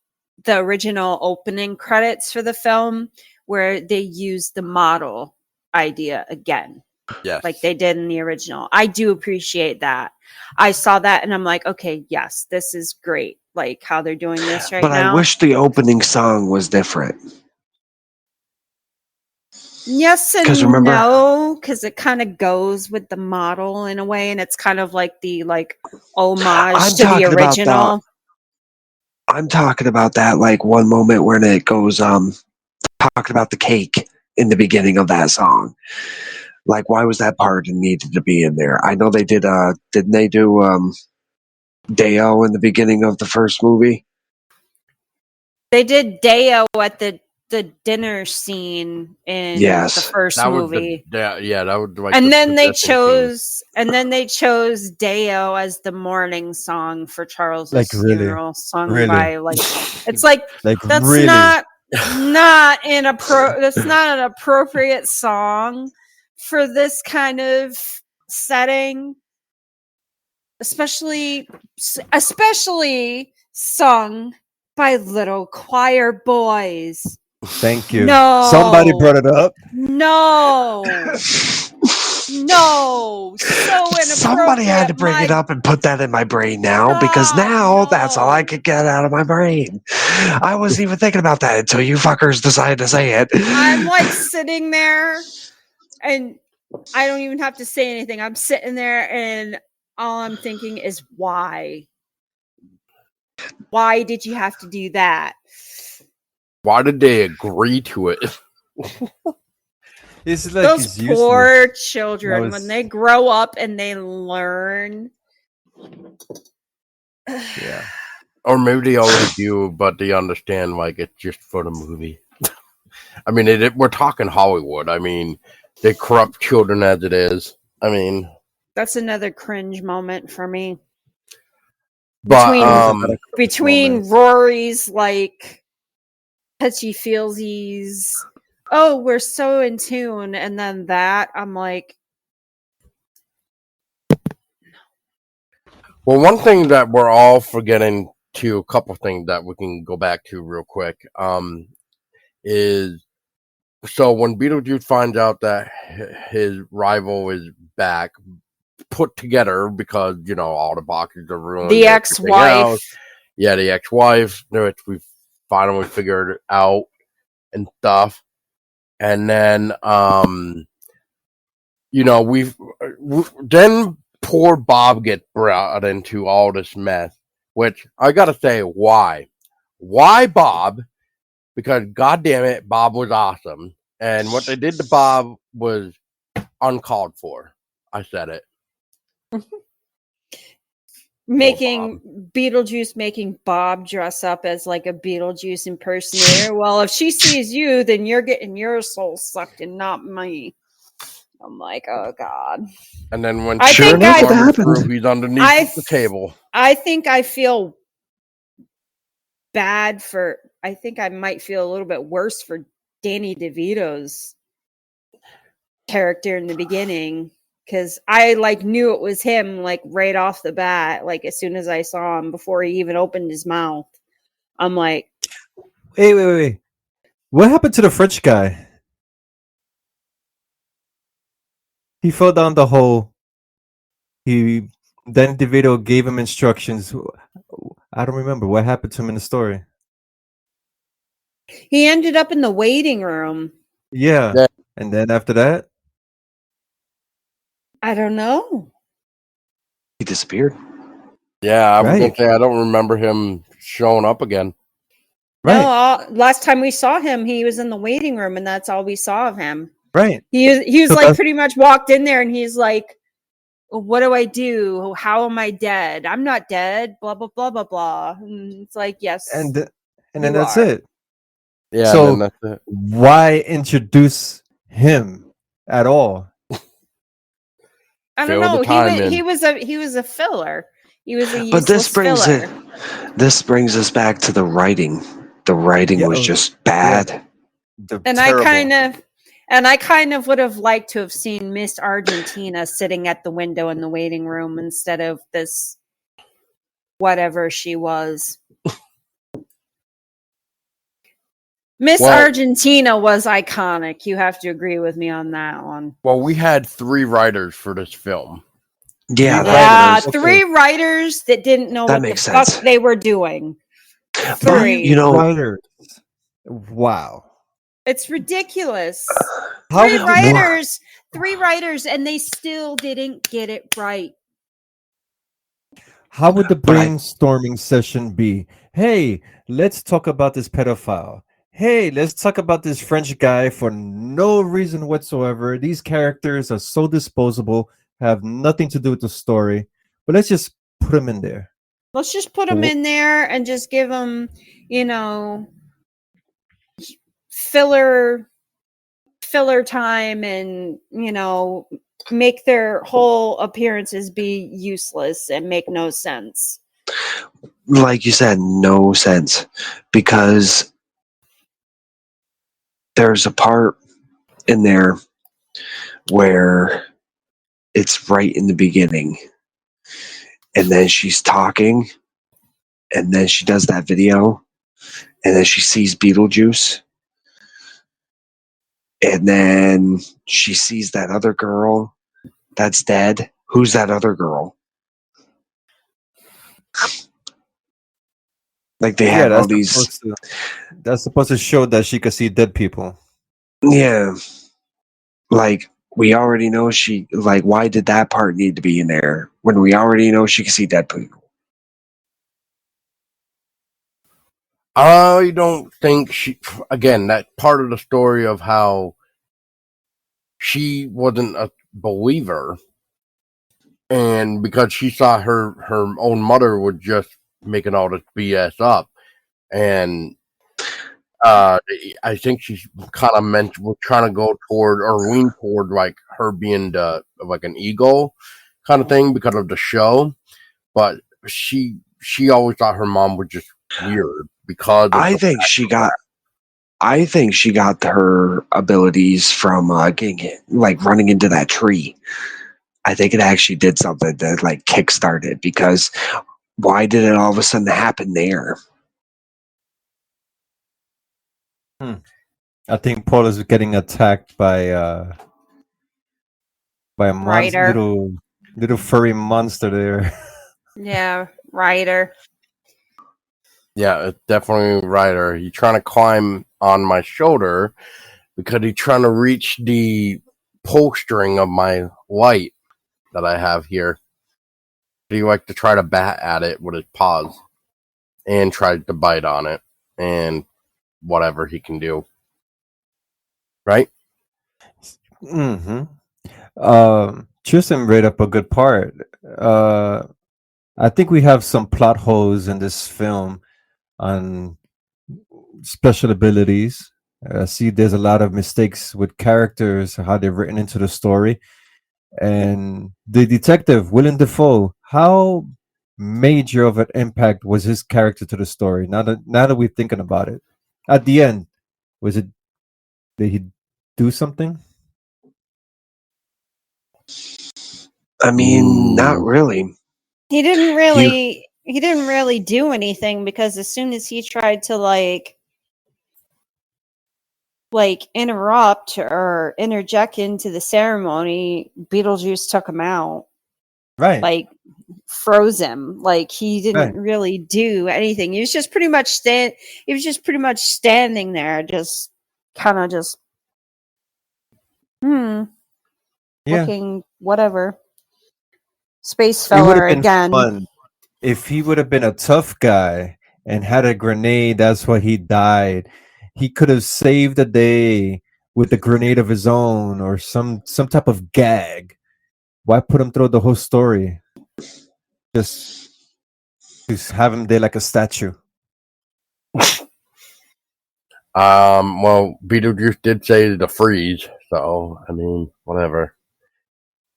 the original opening credits for the film, where they used the model idea again. Yes. Like they did in the original. I do appreciate that. I saw that and I'm like, okay, yes, this is great. Like how they're doing this right now. But I wish the opening song was different. Yes and no, because it kind of goes with the model in a way, and it's kind of like the homage to the original. I'm talking about that like one moment when it goes talking about the cake in the beginning of that song. Like, why was that part needed to be in there? I know they did. Didn't they do Deo in the beginning of the first movie? They did Deo at the dinner scene in the first movie. That would like. And then they chose Deo as the morning song for Charles's funeral, sung by it's like that's That's not an appropriate song for this kind of setting, especially sung by little choir boys. Thank you. No. Somebody brought it up. No. No, so inappropriate. Somebody had to bring it up and put that in my brain now, because now that's all I could get out of my brain. I wasn't even thinking about that until you fuckers decided to say it. I'm like sitting there, and I don't even have to say anything. I'm sitting there, and all I'm thinking is, why? Why did you have to do that? Why did they agree to it? It's like Those it's poor useless. children, was- when they grow up and they learn. Yeah. Or maybe they already do, but they understand like it's just for the movie. I mean, we're talking Hollywood. I mean, they corrupt children as it is. I mean, That's another cringe moment for me. but Between Rory's like touchy feelsies, oh, we're so in tune, and then that, I'm like, well, one thing that we're all forgetting to, a couple things that we can go back to real quick, is so when Beetlejuice finds out that his rival is back, put together because all the boxes are ruined. the ex-wife. Yeah, the ex-wife, which we finally figured out and stuff. And then, then poor Bob gets brought into all this mess, which I gotta say, why? Why Bob? Because goddamn it, Bob was awesome. And what they did to Bob was uncalled for. I said it. Beetlejuice making Bob dress up as like a Beetlejuice impersonator. Well, if she sees you, then you're getting your soul sucked and not me. I'm like, oh god. And then when he's underneath the table. I think I feel bad for. I think I might feel a little bit worse for Danny DeVito's character in the beginning. Because I knew it was him right off the bat, as soon as I saw him before he even opened his mouth. I'm like, wait. What happened to the French guy? He fell down the hole. Then DeVito gave him instructions. I don't remember what happened to him in the story. He ended up in the waiting room. Yeah. And then after that? I don't know. He disappeared. Yeah, I was gonna say I don't remember him showing up again. Right. No, last time we saw him, he was in the waiting room, and that's all we saw of him. Right. He was pretty much walked in there, and he's like, "What do I do? How am I dead? I'm not dead." Blah blah blah blah blah. And it's like, yes, and then that's it. Yeah. So then that's it. why introduce him at all? I don't know. He was a filler. He was a useless But this brings filler. This brings us back to the writing. The writing was just bad. And I kind of would have liked to have seen Miss Argentina sitting at the window in the waiting room instead of this whatever she was. Miss Argentina was iconic. You have to agree with me on that one. Well, we had 3 writers for this film. Yeah, three writers that didn't know what the fuck they were doing. 3 writers. Wow. It's ridiculous. 3 writers, and they still didn't get it right. How would the brainstorming session be? Hey, let's talk about this pedophile. Hey, let's talk about this French guy for no reason whatsoever. These characters are so disposable, have nothing to do with the story, but let's just put them in there. Let's just put them in there and just give them, filler time, and make their whole appearances be useless and make no sense. Like you said, no sense, because there's a part in there where it's right in the beginning, and then she's talking, and then she does that video, and then she sees Beetlejuice, and then she sees that other girl that's dead. Who's that other girl? Like they have all these. That's supposed to show that she could see dead people. Yeah. Like we already know she. Like why did that part need to be in there when we already know she can see dead people? I don't think she. Again, that part of the story of how she wasn't a believer, and because she saw her own mother was just making all this BS up, and I think she's kind of meant we're trying to go toward or lean toward like her being like an ego kind of thing because of the show, but she always thought her mom was just weird because of I think she got. I think she got her abilities from running into that tree. I think it actually did something that like kickstarted because why did it all of a sudden happen there? I think Paul is getting attacked by a Ryder. little furry monster there. Yeah, Ryder. Yeah, it's definitely Ryder. He's trying to climb on my shoulder because he's trying to reach the pull string of my light that I have here. He like to try to bat at it with his paws and try to bite on it and whatever he can do. Right? Mm-hmm. Tristan read up a good part. I think we have some plot holes in this film on special abilities. See, there's a lot of mistakes with characters, how they're written into the story. And the detective, Willem Dafoe, how major of an impact was his character to the story? Now that we're thinking about it, at the end, was it did he do something? I mean, not really. He didn't really do anything because as soon as he tried to like interrupt or interject into the ceremony, Beetlejuice took him out. Right. Like froze him. Like he didn't Right. really do anything. He was just pretty much standing there, just kind of just Yeah. looking whatever. Space It would feller have been again. fun if he would have been a tough guy and had a grenade. That's why he died. He could have saved the day with a grenade of his own or some type of gag. Why put him through the whole story? Just have him there like a statue. Well, Beetlejuice did say to freeze, so I mean, whatever.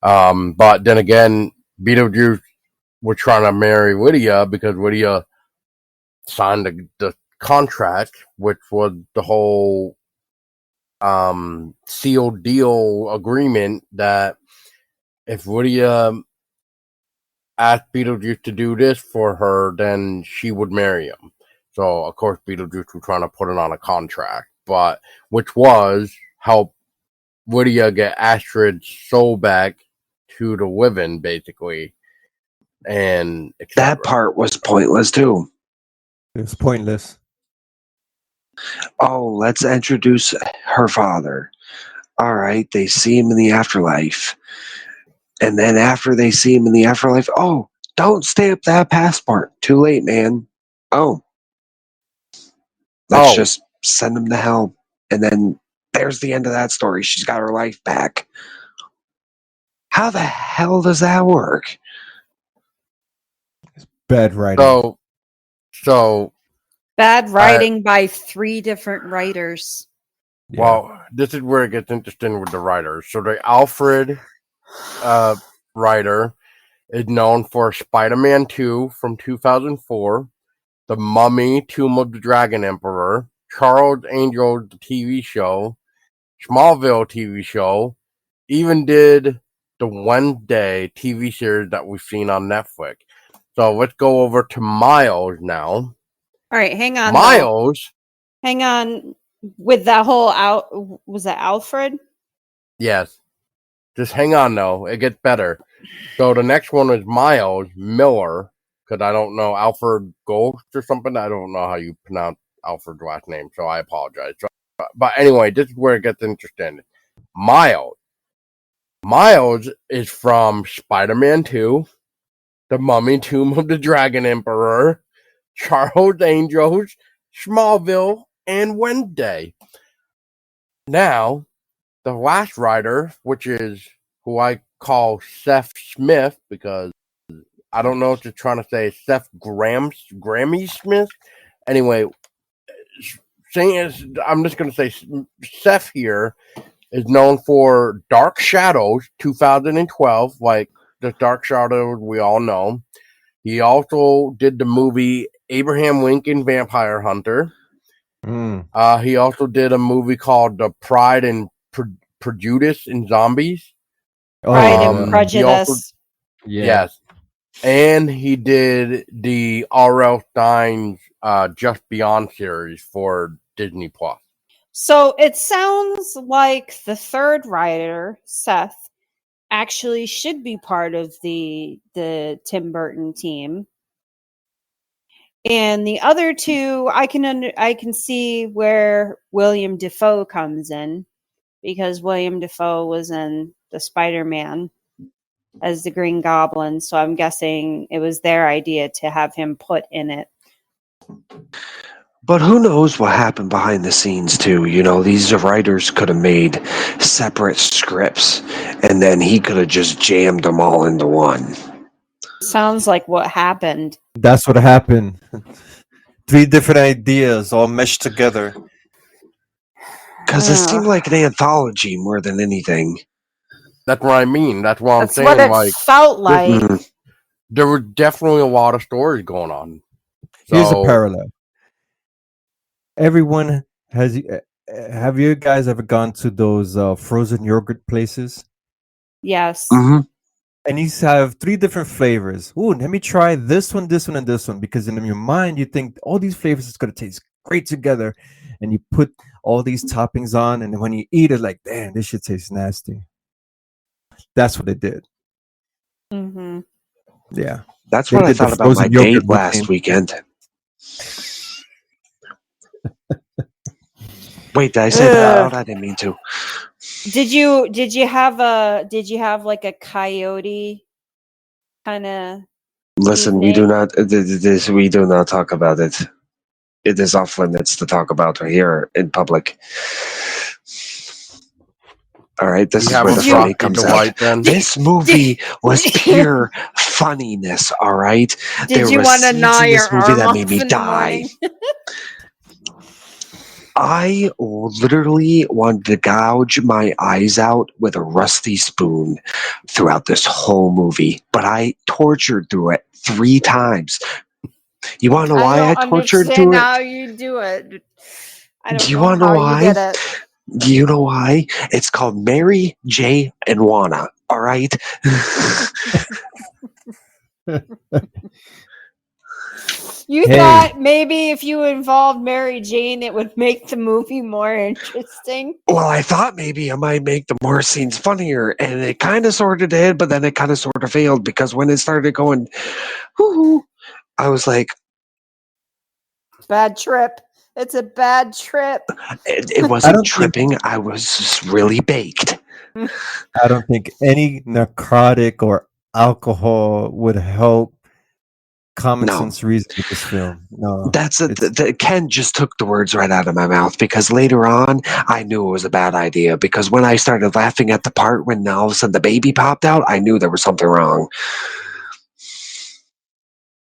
But then again, Beetlejuice was trying to marry Lydia because Lydia signed the contract, which was the whole sealed deal agreement that if Lydia asked Beetlejuice to do this for her, then she would marry him. So of course Beetlejuice was trying to put it on a contract, but which was help Lydia get Astrid's soul back to the living, basically, and That part was pointless too. It was pointless. Oh, let's introduce her father. All right, they see him in the afterlife. And then after they see him in the afterlife, oh, don't stamp that passport. Too late, man. Oh. Let's just send him to hell. And then there's the end of that story. She's got her life back. How the hell does that work? Bad writing. So bad writing by 3 different writers. Yeah. Well, this is where it gets interesting with the writers. So the Alfred writer is known for Spider-Man 2 from 2004, The Mummy, Tomb of the Dragon Emperor, Charles Angels the TV show, Smallville TV show, even did the Wednesday TV series that we've seen on Netflix. So let's go over to Miles now. All right, hang on. Miles, hang on. With that whole was that Alfred? yes. Just hang on though, it gets better. So the next one is Miles Miller, because I don't know Alfred Ghost or something. I don't know how you pronounce Alfred's last name, so I apologize. So, but anyway, this is where it gets interesting. Miles is from Spider-Man 2, The Mummy, Tomb of the Dragon Emperor, Charles Angels, Smallville, and Wednesday. Now, the last writer, which is who I call Seth Smith, because I don't know if they're trying to say Seth Grammy Smith. Anyway, I'm just going to say Seth here is known for Dark Shadows 2012, like the Dark Shadows we all know. He also did the movie Abraham Lincoln Vampire Hunter. He also did a movie called The Pride and Prejudice in Zombies. Pride and Prejudice. Yes. And he did the R.L. Stein's Just Beyond series for Disney Plus. So it sounds like the third writer, Seth, actually should be part of the Tim Burton team. And the other two, I can see where William Dafoe comes in, because William Dafoe was in the Spider-Man as the Green Goblin, so I'm guessing it was their idea to have him put in it. But who knows what happened behind the scenes too? You know, these writers could have made separate scripts, and then he could have just jammed them all into one. Sounds like what happened. That's what happened. 3 different ideas all meshed together. Because it seemed like an anthology more than anything. That's what I mean. That's what I'm saying. What it like, felt like. There were definitely a lot of stories going on. Here's a parallel. Everyone has. Have you guys ever gone to those frozen yogurt places? Yes. Mm-hmm. And these have 3 different flavors. Ooh, let me try this one, this one, and this one. Because in your mind, you think all these flavors is going to taste great together. And you put all these toppings on. And when you eat it, like, damn, this shit tastes nasty. That's what they did. Mm-hmm. Yeah. That's what I thought about my date last weekend. Wait, did I say that out? I didn't mean to. Did you have like a coyote kind of? Listen, we do not talk about it. It is off limits to talk about here in public. All right, this is where the funny comes out. This movie was pure funniness. All right, Did you want to gnaw your arm off in the morning? I literally wanted to gouge my eyes out with a rusty spoon throughout this whole movie, but I tortured through it 3 times. You want to know why I tortured through it? How you do it? I don't do you want to know why? You did it. Do you know why? It's called Mary, J, and Juana. All right. You thought maybe if you involved Mary Jane, it would make the movie more interesting? Well, I thought maybe it might make the more scenes funnier, and it kind of sort of did, but then it kind of sort of failed, because when it started going, whoo, I was like, bad trip. It's a bad trip. It wasn't tripping. I was just really baked. I don't think any narcotic or alcohol would help common sense reason with this film. No, that's Ken just took the words right out of my mouth, because later on I knew it was a bad idea, because when I started laughing at the part when all of a sudden the baby popped out, I knew there was something wrong.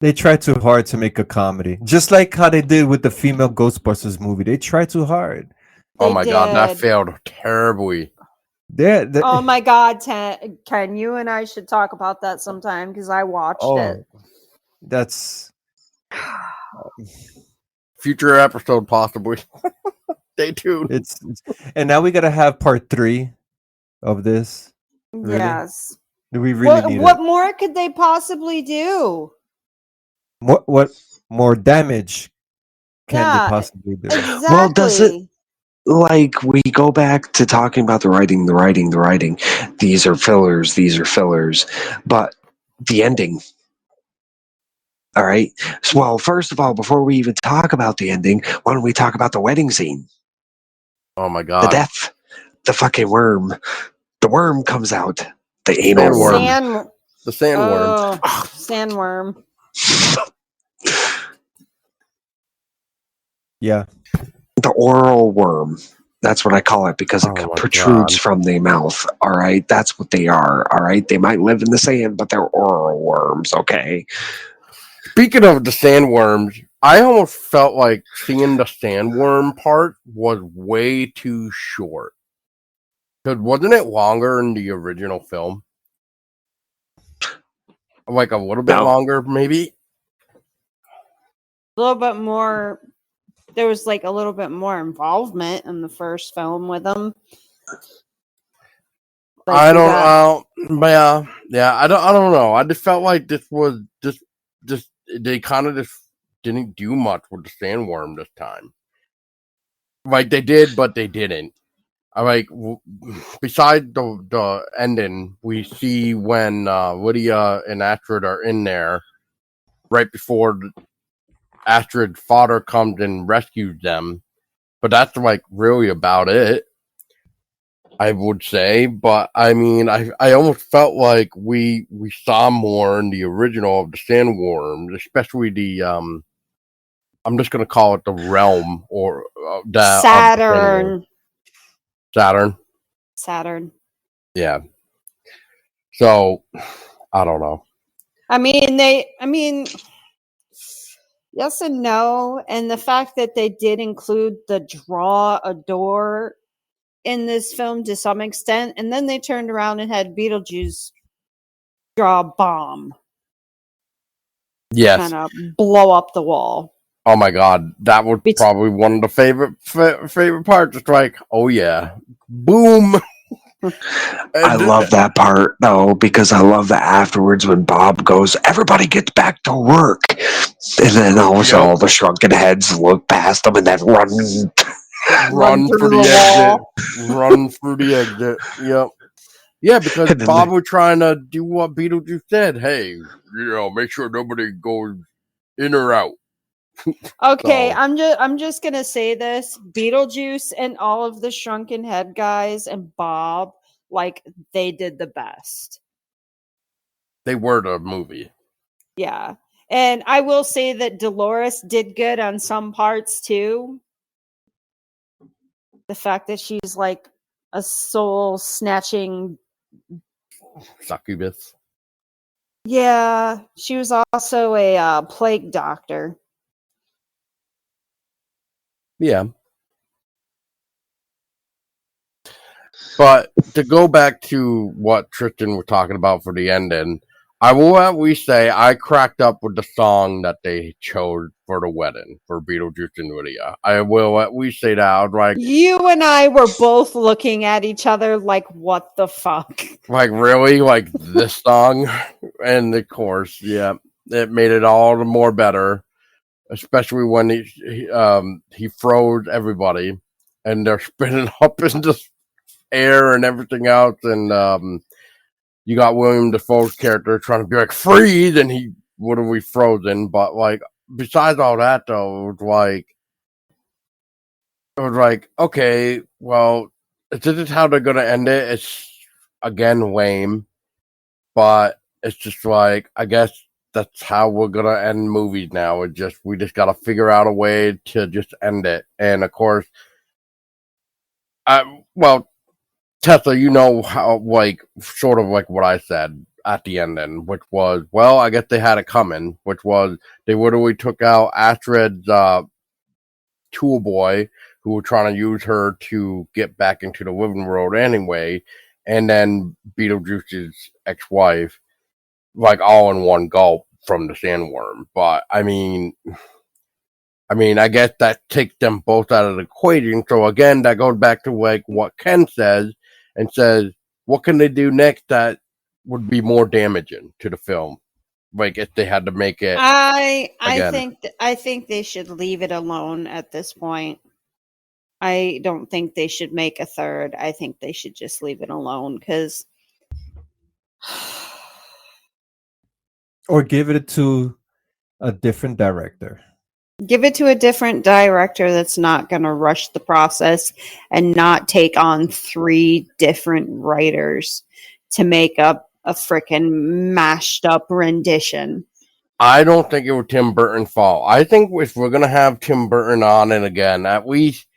They tried too hard to make a comedy, just like how they did with the female Ghostbusters movie. They tried too hard. Oh my god, that failed terribly. Oh my god, Ken, you and I should talk about that sometime, because I watched it. That's Future episode, possibly. Stay tuned. And now we gotta have part 3 of this. Really? Yes. Do we really need What it? more could they possibly do? What more damage can they Yeah, possibly do? Well, does it exactly. like we go back to talking about the writing, the writing, the writing? These are fillers. These are fillers. But the ending. All right. So, well, first of all, before we even talk about the ending, why don't we talk about the wedding scene? Oh my The god. death. The fucking worm. The worm comes out. The anal The worm. The sandworm. Sandworm. Yeah. The oral worm. That's what I call it because it Oh my protrudes God. from the mouth. All right. That's what they are. All right. They might live in the sand, but they're oral worms. Okay. Speaking of the sandworms, I almost felt like seeing the sandworm part was way too short. Because wasn't it longer in the original film? Like a little bit No. longer, maybe? A little bit more. There was like a little bit more involvement in the first film with them. Like I don't know. Yeah, I don't know. I just felt like this was just they kind of just didn't do much with the sandworm this time. Like they did, but they didn't. I like besides the ending, we see when Lydia and Astrid are in there right before Astrid's father comes and rescues them. But that's like really about it, I would say. But I mean, I almost felt like we saw more in the original of the sandworms, especially the I'm just gonna call it the realm or that of the sandworm. Saturn. Saturn. Yeah. So I don't know. I mean, yes and no. And the fact that they did include the draw a door in this film to some extent, and then they turned around and had Beetlejuice draw a bomb, Yes. kind of blow up the wall. Oh my god, that was probably one of the favorite parts. It's like, oh yeah, boom. I love that part though because I love that afterwards when Bob goes, "Everybody gets back to work," and then also all the shrunken heads look past them and then run through the exit. Run through the exit. Yep. Yeah, because Bob was trying to do what Beetlejuice said. Hey, make sure nobody goes in or out. Okay, so. I'm just gonna say this: Beetlejuice and all of the shrunken head guys and Bob, like they did the best. They were the movie. Yeah, and I will say that Dolores did good on some parts too. The fact that she's like a soul snatching succubus. Yeah, she was also a plague doctor. Yeah. But to go back to what Tristan was talking about for the ending, I will at least say I cracked up with the song that they chose for the wedding for Beetlejuice and Lydia. I will at least say that. I was like, you and I were both looking at each other like, what the fuck? Like, really? Like this song? And of course, yeah, it made it all the more better, especially when he froze everybody and they're spinning up in the air and everything else, and you got William Dafoe's character trying to be like freeze, and he would have we frozen. But like besides all that, though, it was like okay, well, this is how they're gonna end it. It's again lame, but it's just like I guess that's how we're gonna end movies now. We just gotta figure out a way to just end it, and of course, Tessa, you know how, like, sort of like what I said at the ending, which was, well, I guess they had it coming, which was they literally took out Astrid's tool boy, who were trying to use her to get back into the living world anyway, and then Beetlejuice's ex-wife, like, all in one gulp from the sandworm. But, I mean, I mean, I guess that takes them both out of the equation. So again, that goes back to like what Ken says and says, what can they do next that would be more damaging to the film? Like if they had to make it I again. I think they should leave it alone at this point. I don't think they should make a third. I think they should just leave it alone because Or give it to a different director. give it to a different director that's not going to rush the process and not take on 3 different writers to make up a freaking mashed up rendition. I don't think it was Tim Burton's fault. I think if we're gonna have Tim Burton on it again, at least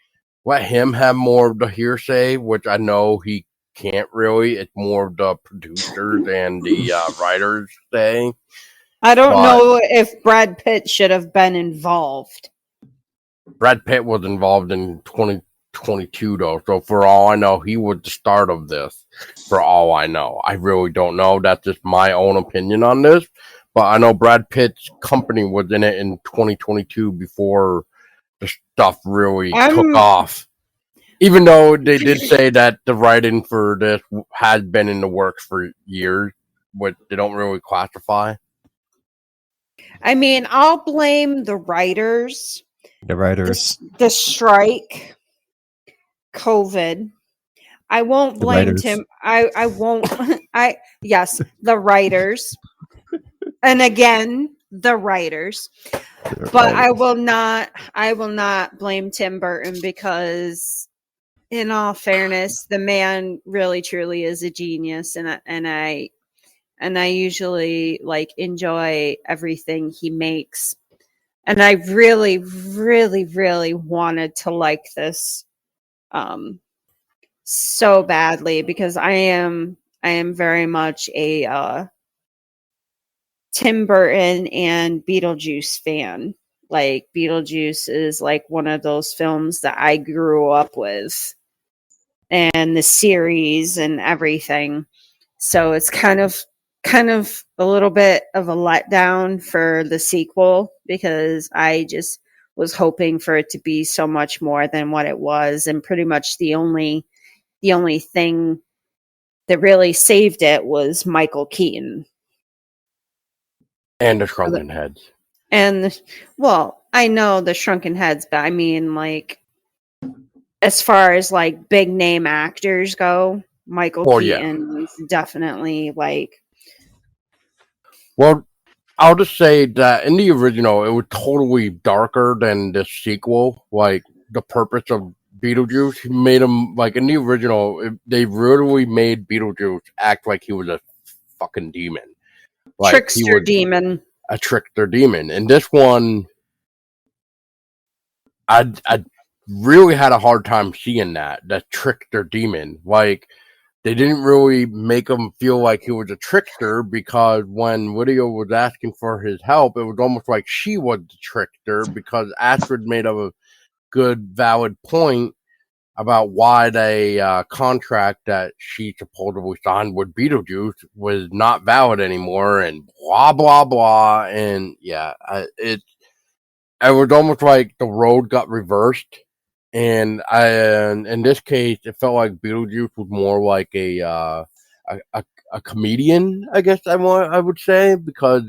let him have more of the hearsay, which I know he can't really. It's more of the producers and the writers say. I don't But know if Brad Pitt should have been involved. Brad Pitt was involved in 2022 though, so for all I know, he was the start of this. For all I know, I really don't know. That's just my own opinion on this. But I know Brad Pitt's company was in it in 2022 before the stuff really took off. Even though they did say that the writing for this has been in the works for years, but they don't really classify. I mean, I'll blame the writers, The writers. the strike, COVID. I won't The blame writers. Tim. I won't. Yes, the writers, and again the writers. But I will not. I will not blame Tim Burton because, in all fairness, the man really truly is a genius, and I usually like enjoy everything he makes. And I really, really, really wanted to like this so badly because I am very much a Tim Burton and Beetlejuice fan. Like Beetlejuice is like one of those films that I grew up with and the series and everything. So it's kind of a little bit of a letdown for the sequel because I just was hoping for it to be so much more than what it was, and pretty much the only thing that really saved it was Michael Keaton And the Shrunken Heads. and well, I know the Shrunken Heads, but I mean like as far as like big name actors go, Michael Keaton is definitely like. Well, I'll just say that in the original, it was totally darker than the sequel. Like the purpose of Beetlejuice made him like in the original. They really made Beetlejuice act like he was a fucking demon, like Trickster he was demon. a trickster demon. In this one, I really had a hard time seeing that trickster demon. Like they didn't really make him feel like he was a trickster because when Lydia was asking for his help, it was almost like she was the trickster because Astrid made a good, valid point about why the contract that she supposedly signed with Beetlejuice was not valid anymore and blah, blah, blah. And yeah, it was almost like the road got reversed. And in this case, it felt like Beetlejuice was more like a comedian, I guess I would say, because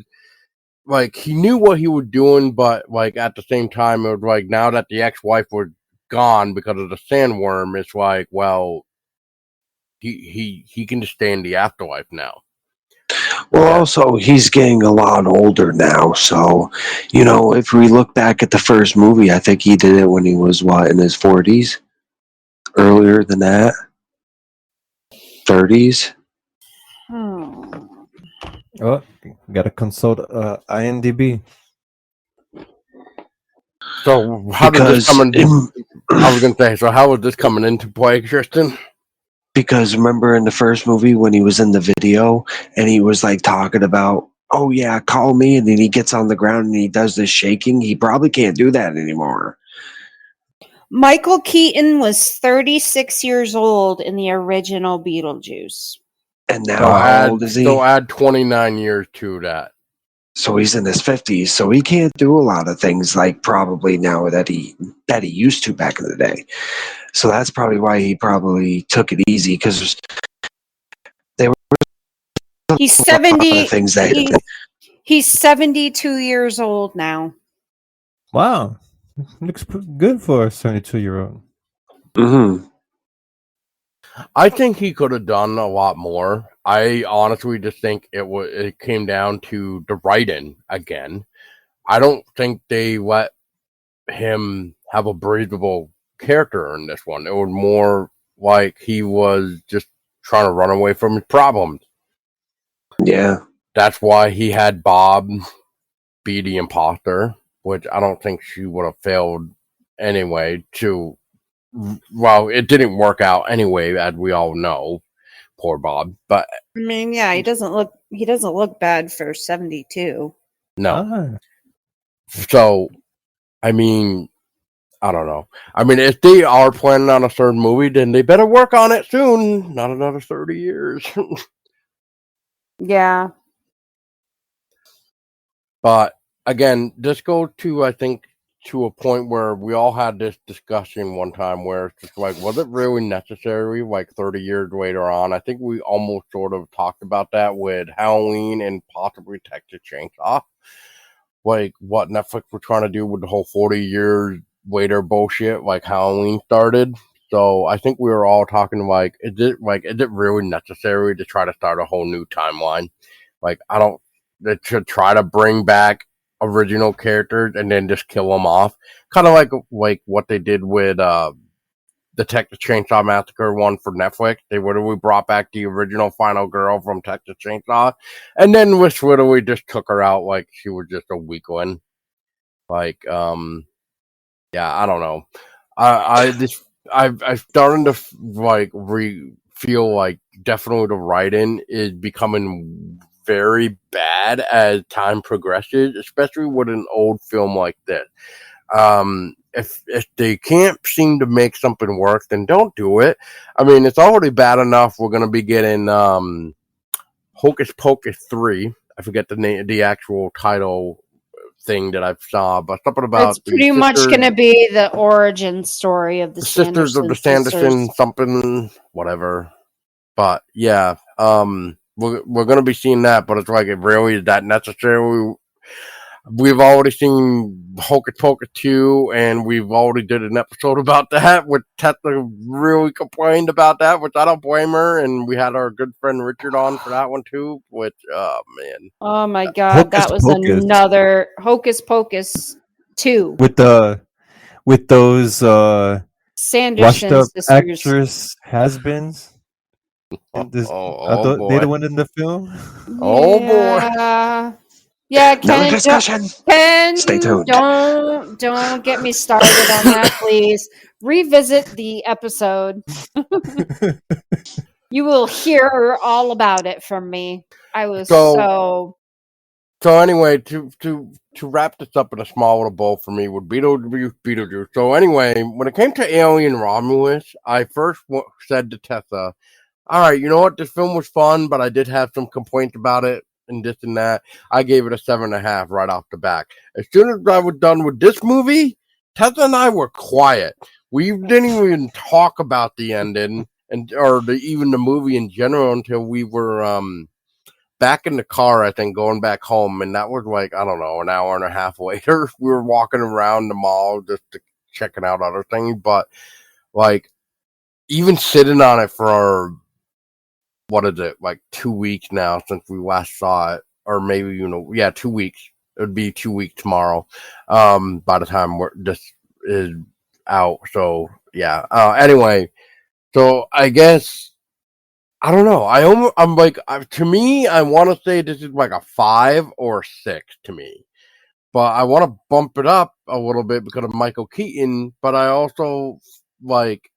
like he knew what he was doing, but like at the same time, it was like now that the ex-wife was gone because of the sandworm, it's like, well, he can just stay in the afterlife now. Well, also, he's getting a lot older now. So, if we look back at the first movie, I think he did it when he was, in his 40s? Earlier than that? 30s? Oh, gotta consult IMDb. So how did this come in? I was going to say, so how was this coming into play, Tristan? Because remember in the first movie when he was in the video and he was like talking about, oh yeah, call me, and then he gets on the ground and he does this shaking. He probably can't do that anymore. Michael Keaton was 36 years old in the original Beetlejuice. And now how old is he? So add 29 years to that. So he's in his 50s, so he can't do a lot of things like probably now that he used to back in the day. So that's probably why he probably took it easy, because there were He's a lot of 70. things that He's 72 years old now. Wow, looks good for a 72-year-old. Mhm. I think he could have done a lot more. I honestly just think it came down to the writing again. I don't think they let him have a breathable character in this one. It was more like he was just trying to run away from his problems. Yeah. That's why he had Bob be the imposter, which I don't think she would have failed anyway to. Well, it didn't work out anyway, as we all know. Poor Bob, but I mean, yeah, he doesn't look bad for 72. no. Ah, So, I mean, I don't know. I mean, if they are planning on a third movie, then they better work on it soon. Not another 30 years. Yeah. But again, this goes to, I think, to a point where we all had this discussion one time where it's just like, was it really necessary like 30 years later on? I think we almost sort of talked about that with Halloween and possibly Texas Chainsaw. Like what Netflix were trying to do with the whole 40 years later bullshit, like Halloween started. So I think we were all talking like, is it really necessary to try to start a whole new timeline? Like, I don't, to try to bring back original characters and then just kill them off. Kind of like what they did with the Texas Chainsaw Massacre one for Netflix. They literally brought back the original final girl from Texas Chainsaw, and then we literally just took her out like she was just a weakling. Like, yeah, I don't know. I'm starting to feel like definitely the writing is becoming very bad as time progresses, especially with an old film like this. If they can't seem to make something work, then don't do it. I mean, it's already bad enough. We're gonna be getting Hocus Pocus 3. I forget the actual title thing that I saw, but something about It's pretty much going to be the origin story of the sisters of the Sanderson something whatever. But yeah, we're gonna be seeing that, but it's like, it really is that necessary? We've already seen Hocus Pocus 2, and we've already did an episode about that, which Tessa really complained about that, which I don't blame her, and we had our good friend Richard on for that one too, which, oh man. Oh my god, Hocus that was Pocus. another Hocus Pocus 2. with those washed Sanderson up sisters. actress has-beens. And this, Oh they the boy. one in the film? Oh boy. Yeah. Yeah, Another Ken, discussion. Ken, Stay tuned. don't get me started on that, please. Revisit the episode. You will hear all about it from me. I was So anyway, to wrap this up in a small little bowl for me with Beetlejuice. So anyway, when it came to Alien Romulus, I first said to Tessa, all right, you know what? This film was fun, but I did have some complaints about it and this and that. I gave it a 7.5 right off the back. As soon as I was done with this movie, Tessa and I were quiet. We didn't even talk about the ending or even the movie in general until we were back in the car, I think, going back home, and that was like, I don't know, an hour and a half later. We were walking around the mall just checking out other things, but like even sitting on it for what is it, like 2 weeks now since we last saw it, or maybe 2 weeks. It would be 2 weeks tomorrow. By the time this is out, so yeah. Anyway, so I guess. I don't know. I'm like, to me, I want to say this is like a 5 or 6 to me, but I want to bump it up a little bit because of Michael Keaton. But I also like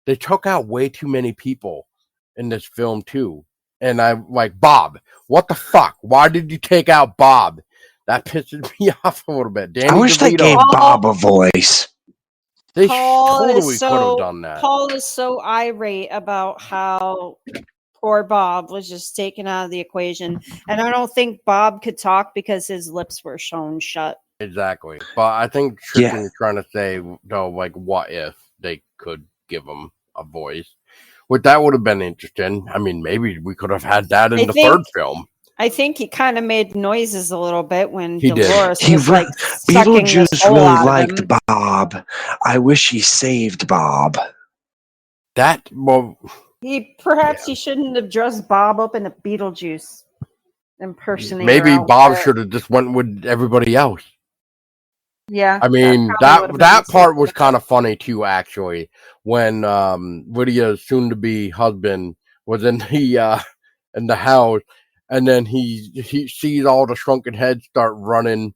they took out way too many people in this film too, and I like Bob. What the fuck? Why did you take out Bob? That pisses me off a little bit. Danny I wish they DeVito. gave Bob a voice. They Paul totally is could have done that. Paul is so irate about how poor Bob was just taken out of the equation. And I don't think Bob could talk because his lips were sewn shut. Exactly. But I think Yeah. Tristan is trying to say, no, like, what if they could give him a voice? Which that would have been interesting. I mean, maybe we could have had that in I the think- third film. I think he kind of made noises a little bit when He did. Dolores He was re- like sucking this Beetlejuice hole really out of liked him. Bob. I wish he saved Bob. That, well, He shouldn't have dressed Bob up in a Beetlejuice impersonator. maybe outfit. Bob should have just went with everybody else. Yeah, I mean, that part was kind of funny too, actually, when Lydia's soon-to-be husband was in the house, and then he sees all the shrunken heads start running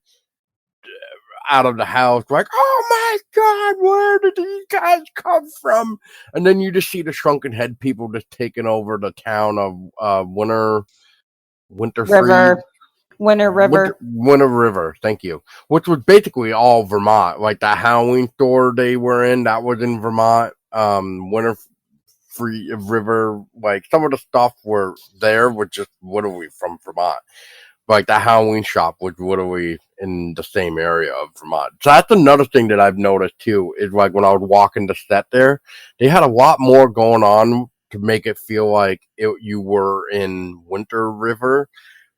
out of the house, like, oh my god, where did these guys come from? And then you just see the shrunken head people just taking over the town of Winter River, thank you. Which was basically all Vermont. Like that Halloween store they were in, that was in Vermont. Winter River, like some of the stuff were there was just literally from Vermont. Like the Halloween shop was literally in the same area of Vermont. So that's another thing that I've noticed too, is like when I was walking the set there, they had a lot more going on to make it feel like you were in Winter River.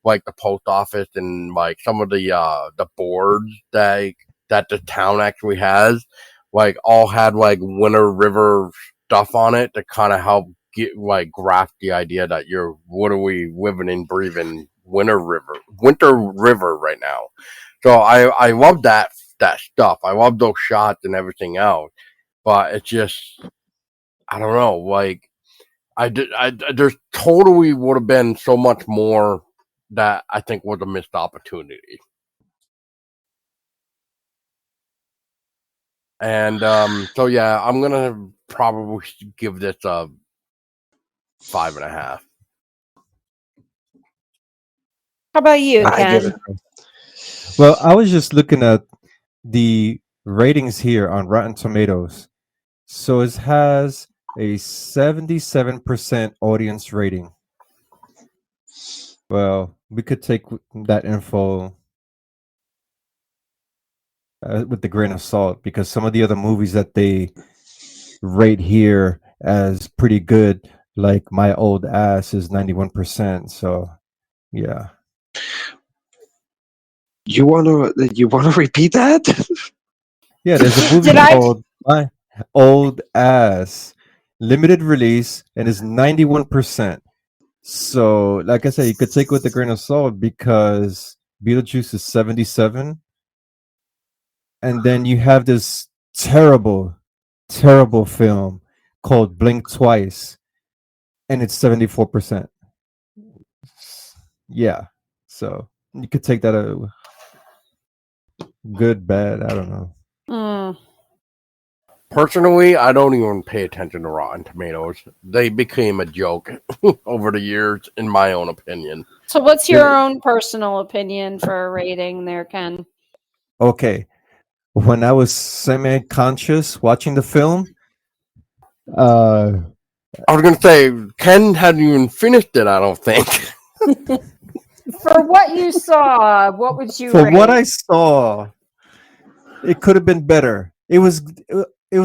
Like the post office and like some of the boards that the town actually has, like all had like Winter River stuff on it to kind of help get like grasp the idea that you're literally living and breathing Winter River right now. So I love that stuff. I love those shots and everything else, but it's just I don't know. Like there's totally would have been so much more that I think was a missed opportunity. And so yeah, I'm gonna probably give this a 5.5. How about you, I Ken? give it. Well, I was just looking at the ratings here on Rotten Tomatoes. So it has a 77% audience rating. Well, we could take that info with the grain of salt because some of the other movies that they rate here as pretty good, like My Old Ass, is 91%. So, yeah. You wanna repeat that? Yeah, there's a movie called My Old Ass, limited release, and is 91%. So, like I said, you could take it with a grain of salt because Beetlejuice is 77. And then you have this terrible, terrible film called Blink Twice, and it's 74%. Yeah. So you could take that a good, bad, I don't know. Personally, I don't even pay attention to Rotten Tomatoes. They became a joke over the years, in my own opinion. So what's your own personal opinion for a rating there, Ken? Okay. When I was semi-conscious watching the film, I was gonna say Ken hadn't even finished it. I don't think. For what you saw, what would you for rate? what I saw, it could have been better. It was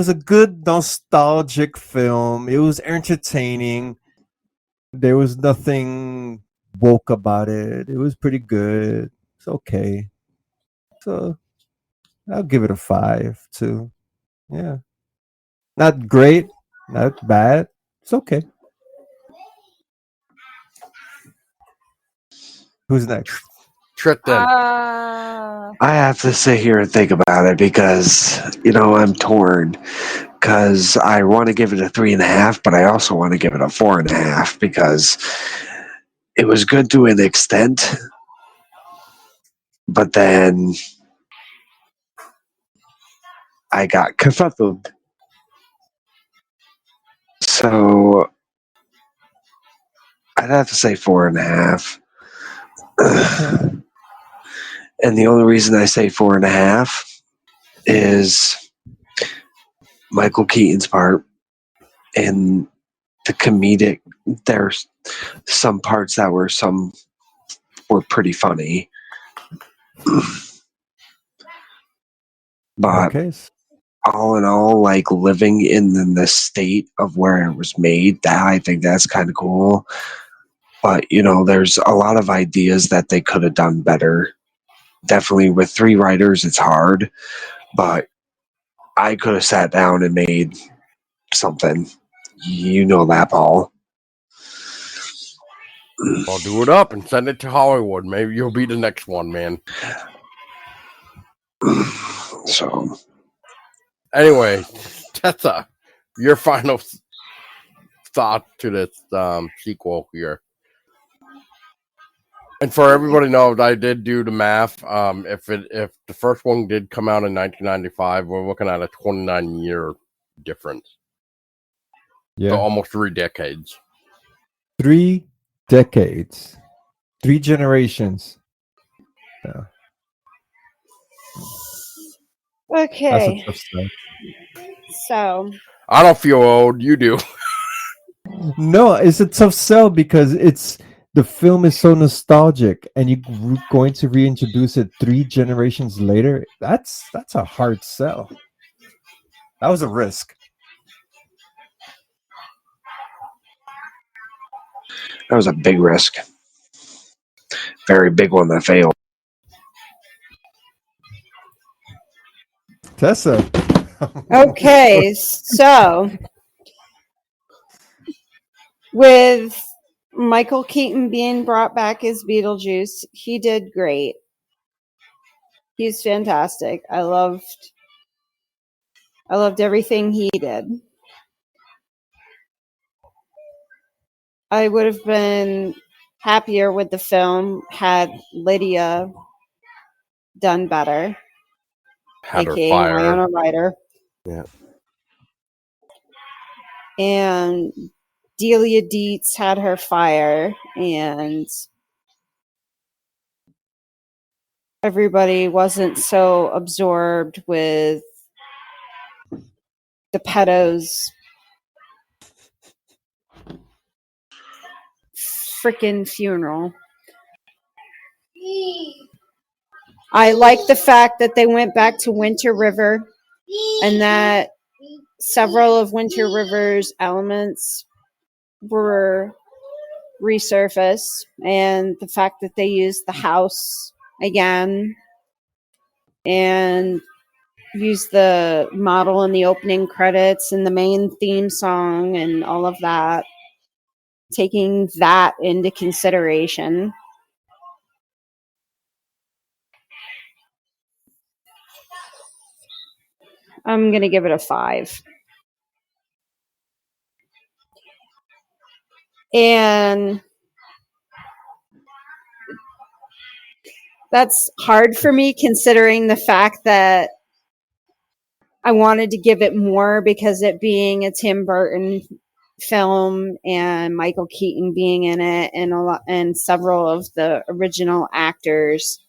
a good nostalgic film. It was entertaining. There was nothing woke about it. It was pretty good. It's okay. So I'll give it a 5 too. Yeah. Not great, not bad. It's okay. Who's next? Tristan. I have to sit here and think about it because I'm torn. Because I want to give it a 3.5, but I also want to give it a 4.5 because it was good to an extent, but then I got kerfuffled. So I'd have to say 4.5. And the only reason I say 4.5 is Michael Keaton's part and the comedic. some parts that were pretty funny. But Okay. all in all, like living in the state of where it was made, that I think that's kind of cool. But there's a lot of ideas that they could have done better. Definitely with 3 writers, it's hard, but I could have sat down and made something. You know that, Paul. I'll do it up and send it to Hollywood. Maybe you'll be the next one, man. So, anyway, Tessa, your final thought to this sequel here. And for everybody knows, I did do the math. If the first one did come out in 1995, we're looking at a 29-year difference. Yeah. So almost 3 decades. 3 decades. 3 generations. Yeah. Okay. So I don't feel old. You do. No, it's a tough sell because the film is so nostalgic, and you're going to reintroduce it 3 generations later. That's a hard sell. That was a risk. that was a big risk. Very big one that failed. Tessa. okay, so with Michael Keaton being brought back as Beetlejuice, he did great. He's fantastic. I loved everything he did. I would have been happier with the film had Lydia done better, Had her aka fire. Winona Ryder. Yeah. And Delia Dietz had her fire, and everybody wasn't so absorbed with the pedos freaking funeral. I like the fact that they went back to Winter River and that several of Winter River's elements were resurfaced, and the fact that they used the house again and used the model in the opening credits and the main theme song and all of that, taking that into consideration. I'm going to give it a 5. And that's hard for me considering the fact that I wanted to give it more because it being a Tim Burton film and Michael Keaton being in it and several of the original actors,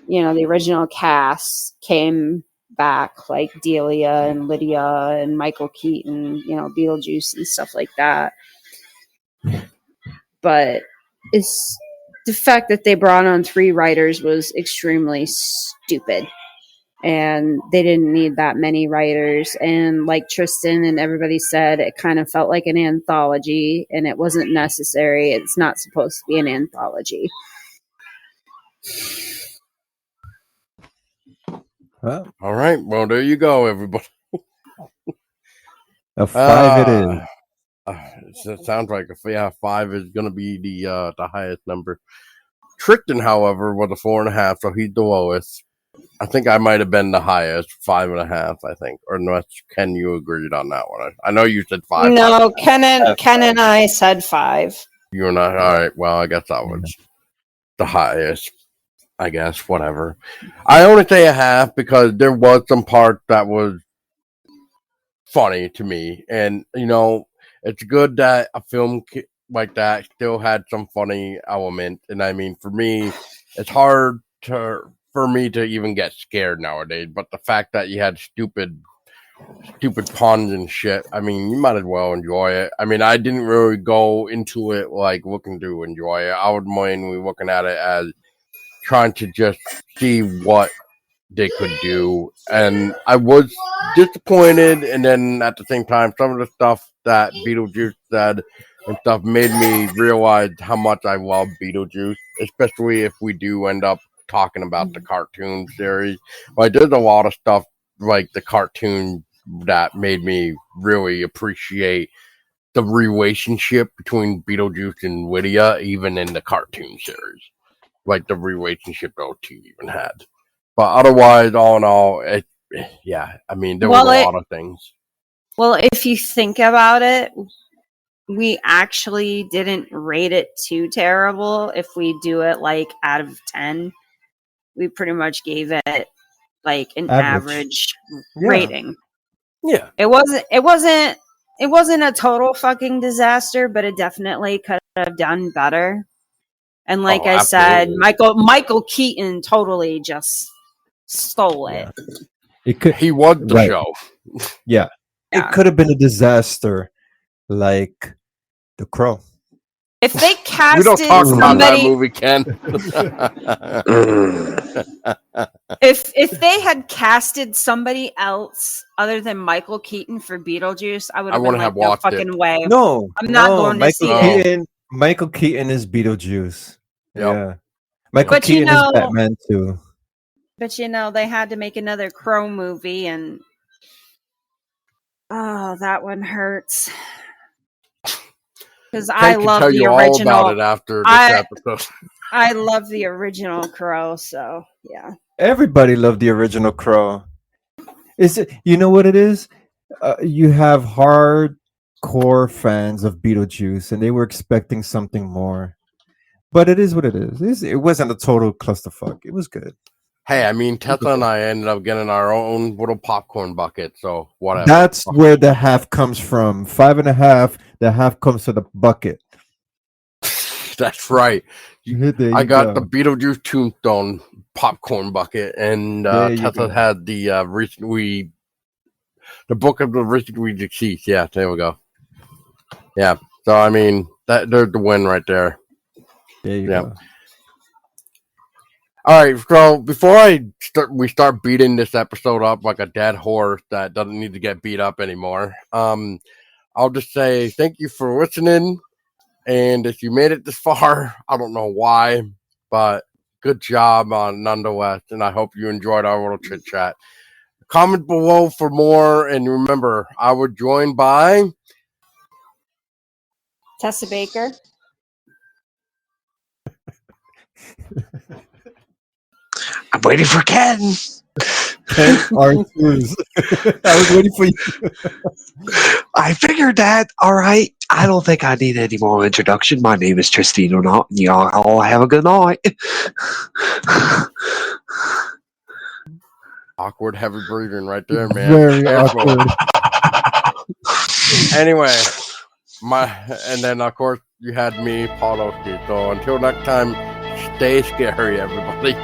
the original cast came back, like Delia and Lydia and Michael Keaton, Beetlejuice and stuff like that. But it's the fact that they brought on 3 writers was extremely stupid. And they didn't need that many writers. And like Tristan and everybody said, it kind of felt like an anthology, and it wasn't necessary. It's not supposed to be an anthology. Well, all right. Well, there you go, everybody. a 5 it is. It sounds like 5 is going to be the highest number. Tristan, however, was a 4.5, so he's the lowest. I think I might have been the highest, 5.5. I think, or unless Ken, you agreed on that one. I know you said 5. No, Ken and I said 5. You're not all right. Well, I guess that was the highest. I guess whatever. I only say a half because there was some part that was funny to me, and it's good that a film like that still had some funny element. And I mean, for me, it's hard for me to even get scared nowadays. But the fact that you had stupid stupid puns and shit. I mean, you might as well enjoy it. I mean, I didn't really go into it like looking to enjoy it. I was mainly looking at it as trying to just see what they could do, and I was disappointed. And then at the same time, some of the stuff that Beetlejuice said and stuff made me realize how much I love Beetlejuice, especially if we do end up talking about the cartoon series. Like, there's a lot of stuff like the cartoon that made me really appreciate the relationship between Beetlejuice and Lydia, even in the cartoon series. Like the relationship those two even had. But otherwise, all in all, yeah, I mean, there was a lot of things. Well, if you think about it, we actually didn't rate it too terrible. If we do it like out of 10, we pretty much gave it like an average rating. Yeah. It wasn't a total fucking disaster, but it definitely could have done better. And like I said, Michael Keaton totally just stole it. He was the show. Yeah. It could have been a disaster like The Crow. If they casted we don't talk about that movie, Ken. if they had casted somebody else other than Michael Keaton for Beetlejuice, I would have been like, no fucking way. No, I'm not going to see it. Michael Keaton is Beetlejuice. Yep. Yeah. Michael Keaton is Batman too. But they had to make another Crow movie, and that one hurts. Because I love the original. All about it after this episode. I love the original Crow, so yeah. Everybody loved the original Crow. Is it? You know what it is? You have hardcore fans of Beetlejuice, and they were expecting something more. But it is what it is. It wasn't a total clusterfuck. It was good. Hey, I mean, Tessa and I ended up getting our own little popcorn bucket, so whatever. That's where the half comes from. 5.5. The half comes to the bucket. That's right. I got the Beetlejuice Tombstone popcorn bucket, and Tessa had the the book of the recently deceased. Yeah, there we go. Yeah, so I mean, there's the win right there. There you go. All right, so before we start beating this episode up like a dead horse that doesn't need to get beat up anymore, I'll just say thank you for listening. And if you made it this far, I don't know why, but good job nonetheless. And I hope you enjoyed our little chit chat. Comment below for more. And remember, I was joined by Tessa Baker. I'm waiting for Ken. Ken Arthurs. I was waiting for you. I figured that. All right. I don't think I need any more introduction. My name is Tristan O'Neill. Y'all all have a good night. Awkward, heavy breathing right there, man. Very awkward. Anyway, and then of course you had me, Paul Oski. So until next time, stay scary, everybody.